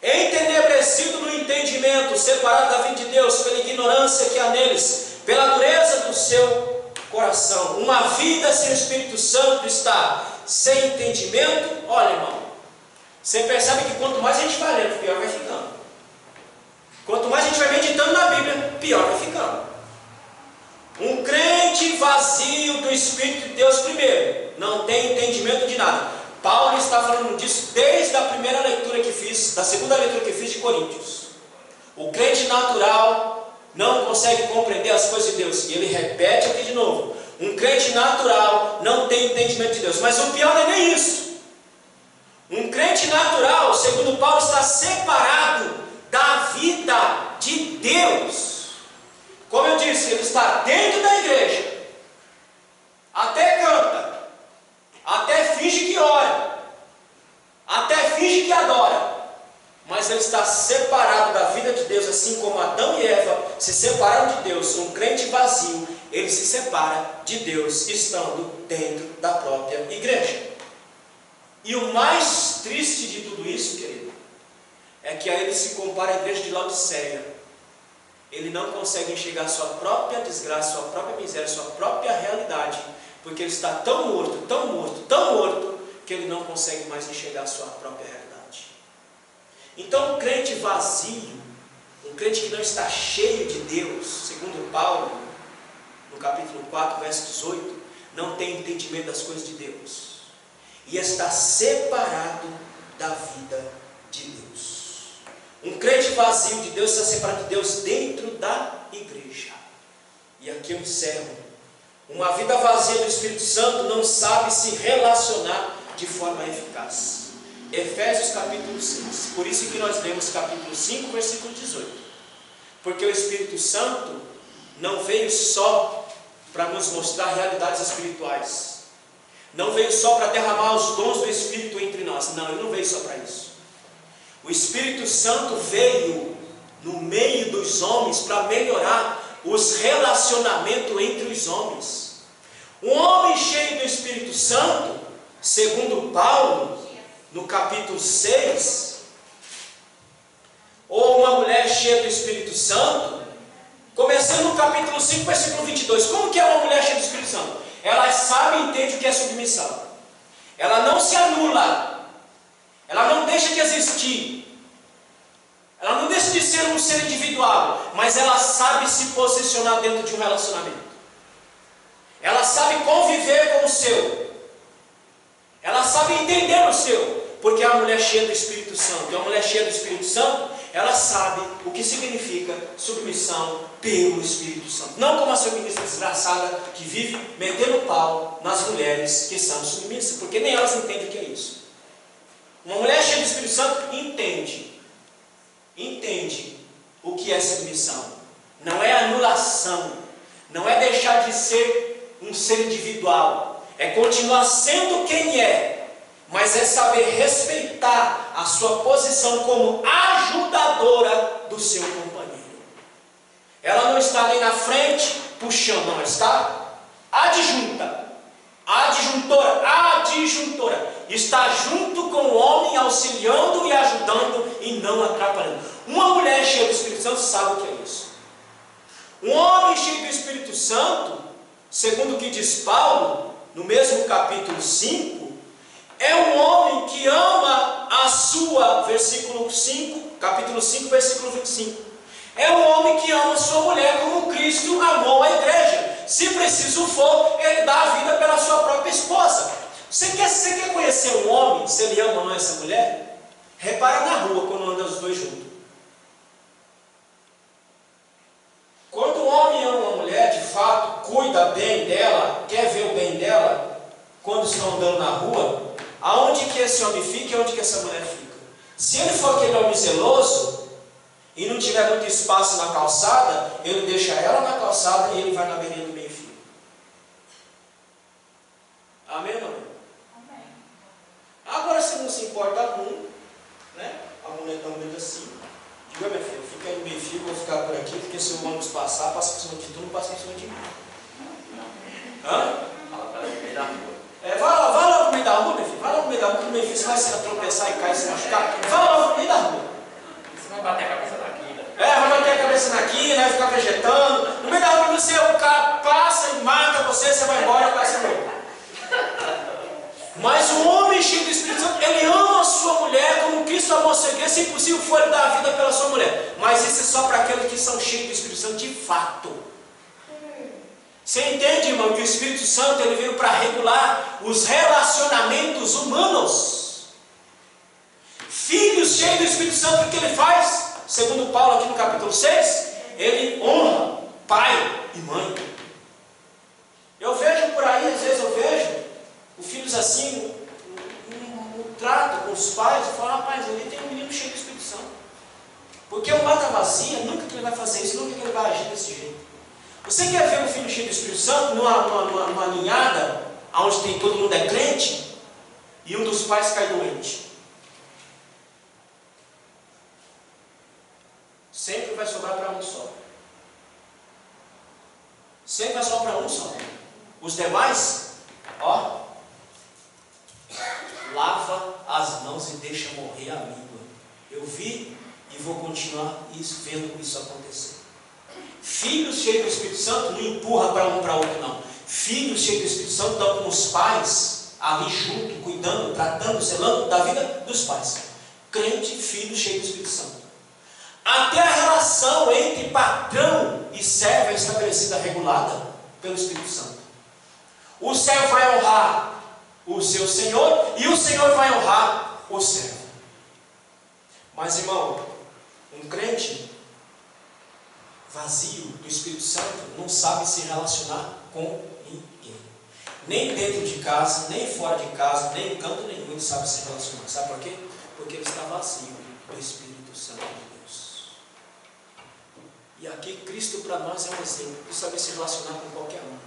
Entenebrecido no entendimento, separado da vida de Deus, pela ignorância que há neles, pela dureza do seu coração. Uma vida sem o Espírito Santo está sem entendimento. Olha, irmão, você percebe que quanto mais a gente vai lendo, pior vai ficando. Quanto mais a gente vai meditando na Bíblia, pior vai ficando. Um crente vazio do Espírito de Deus, primeiro, não tem entendimento de nada. Paulo está falando disso desde a primeira leitura que fiz, da segunda leitura que fiz de Coríntios. O crente natural não consegue compreender as coisas de Deus. E ele repete aqui de novo. Um crente natural não tem entendimento de Deus. Mas o pior não é nem isso. Um crente natural, segundo Paulo, está separado da vida de Deus. Como eu disse, ele está dentro da igreja, até canta, até finge que ora, até finge que adora, mas ele está separado da vida de Deus, assim como Adão e Eva se separaram de Deus. Um crente vazio, ele se separa de Deus, estando dentro da própria igreja. E o mais triste de tudo isso, querido, é que a ele se compara a igreja de Laodiceia. Ele não consegue enxergar sua própria desgraça, sua própria miséria, sua própria realidade, porque ele está tão morto, tão morto, tão morto, que ele não consegue mais enxergar sua própria realidade. Então, um crente vazio, um crente que não está cheio de Deus, segundo Paulo, no capítulo 4, verso 18, não tem entendimento das coisas de Deus, e está separado da vida de Deus. Um crente vazio de Deus está separado de Deus dentro da igreja. E aqui eu encerro. Uma vida vazia do Espírito Santo não sabe se relacionar de forma eficaz. Efésios capítulo 6. Por isso que nós lemos capítulo 5, versículo 18. Porque o Espírito Santo não veio só para nos mostrar realidades espirituais. Não veio só para derramar os dons do Espírito entre nós. Não, ele não veio só para isso. O Espírito Santo veio no meio dos homens para melhorar os relacionamentos entre os homens. Um homem cheio do Espírito Santo, segundo Paulo, no capítulo 6, ou uma mulher cheia do Espírito Santo, começando no capítulo 5, versículo 22. Como que é uma mulher cheia do Espírito Santo? Ela sabe e entende o que é submissão. Ela não se anula. Ela não deixa de existir. Ela não deixa de ser um ser individual, mas ela sabe se posicionar dentro de um relacionamento. Ela sabe conviver com o seu. Ela sabe entender o seu. Porque é uma mulher cheia do Espírito Santo. E uma mulher cheia do Espírito Santo, ela sabe o que significa submissão pelo Espírito Santo. Não como a feminista desgraçada que vive metendo pau nas mulheres que são submissas. Porque nem elas entendem o que é isso. Uma mulher cheia do Espírito Santo entende o que é submissão. Não é anulação, não é deixar de ser um ser individual, é continuar sendo quem é, mas é saber respeitar a sua posição como ajudadora do seu companheiro. Ela não está nem na frente puxando, não, ela está adjunta, adjuntora, está junto com o homem, auxiliando e ajudando e não atrapalhando. Uma mulher cheia do Espírito Santo sabe o que é isso. Um homem cheio do Espírito Santo, segundo o que diz Paulo, no mesmo capítulo 5, é um homem que ama a sua, versículo 5, capítulo 5, versículo 25. É um homem que ama a sua mulher como Cristo amou a igreja. Se preciso for, ele dá a vida pela sua própria esposa. Você quer conhecer um homem, se ele ama ou não essa mulher? Repara na rua quando anda os dois juntos. Quando um homem ama uma mulher, de fato, cuida bem dela, quer ver o bem dela, quando estão andando na rua, aonde que esse homem fica e onde que essa mulher fica? Se ele for aquele homem zeloso, e não tiver muito espaço na calçada, ele deixa ela na calçada e ele vai na beirinha do meio-fio. Amém ou não? Amém. Agora, se não se importa muito, né? A mulher está andando assim. Diga, minha filha, fica aí no meio-fio, vou ficar por aqui, porque se o ônibus passar, passa por cima de tu, não passa por cima de mim. Hã? Fala para ele no meio da rua. Vai lá no meio da rua, meu filho. Vai lá no meio da rua, no meio-fio você vai se tropeçar e cair e se machucar. Vai lá no meio da rua. Você vai bater a cabeça na quina. Vai bater a cabeça na quina, vai ficar vegetando. No meio da rua você, o cara passa e mata você, você vai embora e vai se morrer. Mas o homem cheio do Espírito Santo, ele ama a sua mulher como Cristo amou a sua igreja. Se impossível for, ele dar a vida pela sua mulher. Mas isso é só para aqueles que são cheios do Espírito Santo de fato. Você entende, irmão, que o Espírito Santo ele veio para regular os relacionamentos humanos. Filhos cheios do Espírito Santo, o que ele faz? Segundo Paulo aqui no capítulo 6, ele honra pai e mãe. Eu vejo por aí, às vezes eu vejo os filhos assim, no trato com os pais, e falo, rapaz, ele tem um menino cheio do Espírito Santo. Porque o mata vazia, nunca que ele vai fazer isso, nunca que ele vai agir desse jeito. Você quer ver um filho cheio do Espírito Santo numa ninhada, onde todo mundo é crente, e um dos pais cai doente? Sempre vai sobrar para um só. Sempre vai sobrar para um só. Os demais, lava as mãos e deixa morrer a língua. Eu vi e vou continuar vendo isso acontecer. Filhos cheios do Espírito Santo não empurra para um para outro, não. Filhos cheios do Espírito Santo estão com os pais ali junto, cuidando, tratando, zelando da vida dos pais. Crente, filho cheio do Espírito Santo. Até a relação entre patrão e servo é estabelecida, regulada pelo Espírito Santo. O servo vai honrar o seu senhor e o senhor vai honrar o servo. Mas, irmão, um crente vazio do Espírito Santo não sabe se relacionar com ninguém. Nem dentro de casa, nem fora de casa, nem em canto nenhum ele sabe se relacionar. Sabe por quê? Porque ele está vazio do Espírito Santo de Deus. E aqui Cristo para nós é um exemplo de saber se relacionar com qualquer um.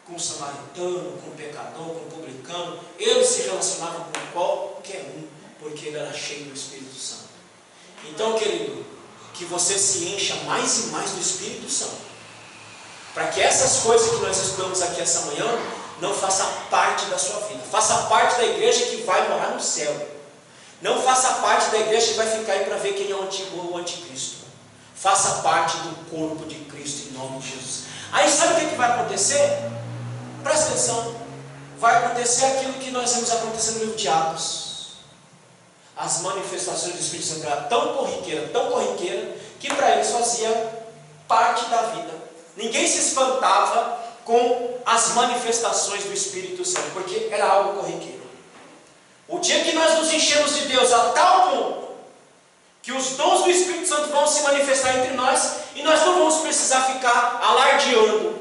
Com o samaritano, com o pecador, com o publicano. Ele se relacionava com qualquer um, porque ele era cheio do Espírito Santo. Então, querido, que você se encha mais e mais do Espírito Santo, para que essas coisas que nós estudamos aqui essa manhã não façam parte da sua vida. Faça parte da igreja que vai morar no céu. Não faça parte da igreja que vai ficar aí para ver quem é o anticristo. Faça parte do corpo de Cristo em nome de Jesus. Aí sabe o que vai acontecer? Presta atenção. Vai acontecer aquilo que nós vemos acontecer no livro de Atos. as manifestações do Espírito Santo eram tão corriqueira, que para eles fazia parte da vida. Ninguém se espantava com as manifestações do Espírito Santo, porque era algo corriqueiro. O dia que nós nos enchemos de Deus a tal ponto que os dons do Espírito Santo vão se manifestar entre nós, e nós não vamos precisar ficar alardeando,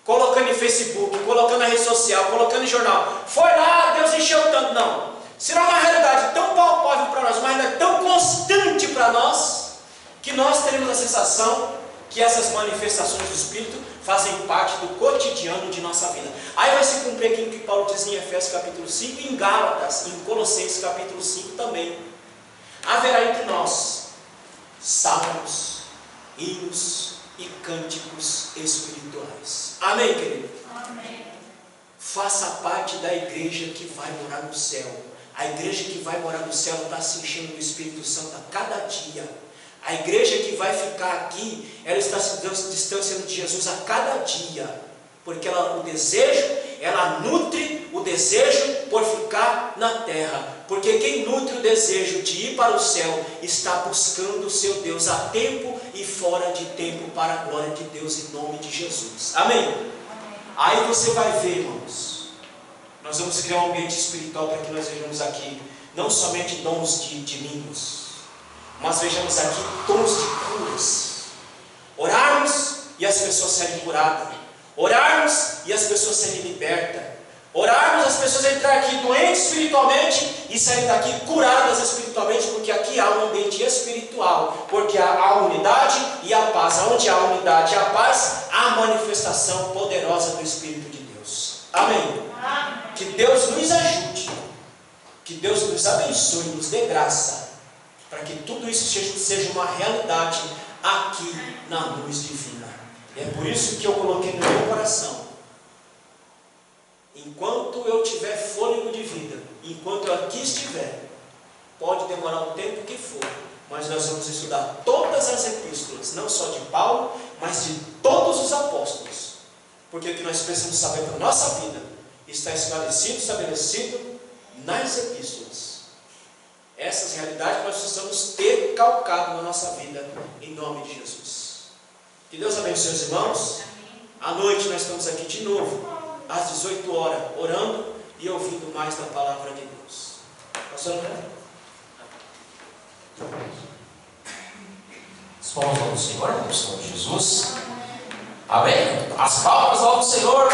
colocando em Facebook, colocando na rede social, colocando em jornal. Foi lá, Deus encheu tanto. Não. Será uma realidade tão palpável para nós, mas é tão constante para nós, que nós teremos a sensação que essas manifestações do Espírito fazem parte do cotidiano de nossa vida. Aí vai se cumprir aquilo que Paulo diz em Efésios capítulo 5 e em Gálatas, em Colossenses capítulo 5 também. Haverá entre nós salmos, hinos e cânticos espirituais. Amém, querido? Amém. Faça parte da igreja que vai morar no céu. A igreja que vai morar no céu está se enchendo do Espírito Santo a cada dia. A igreja que vai ficar aqui, ela está se distanciando de Jesus a cada dia, porque ela nutre o desejo por ficar na terra, porque quem nutre o desejo de ir para o céu, está buscando o seu Deus a tempo e fora de tempo, para a glória de Deus, em nome de Jesus. Amém? Amém. Aí você vai ver, irmãos, nós vamos criar um ambiente espiritual para que nós vejamos aqui, não somente dons de línguas, mas vejamos aqui dons de curas. Orarmos e as pessoas serem curadas. Orarmos e as pessoas serem libertas. Orarmos, as pessoas entrar aqui doentes espiritualmente e saírem daqui curadas espiritualmente, porque aqui há um ambiente espiritual, porque há unidade e a paz. Onde há unidade e a paz, há a manifestação poderosa do Espírito de Deus. Amém? Amém. Que Deus nos ajude, que Deus nos abençoe, nos dê graça, para que tudo isso seja uma realidade aqui na luz divina. É por isso que eu coloquei no meu coração: enquanto eu tiver fôlego de vida, enquanto eu aqui estiver, pode demorar o tempo que for, mas nós vamos estudar todas as epístolas, não só de Paulo, mas de todos os apóstolos, porque o que nós precisamos saber para a nossa vida está estabelecido nas epístolas. Essas realidades nós precisamos ter calcado na nossa vida, em nome de Jesus. Que Deus abençoe os irmãos. À noite nós estamos aqui de novo, às 18 horas, orando e ouvindo mais da palavra de Deus. Pastor André? As palmas do Senhor, no Senhor Jesus. Amém? As palmas ao Senhor.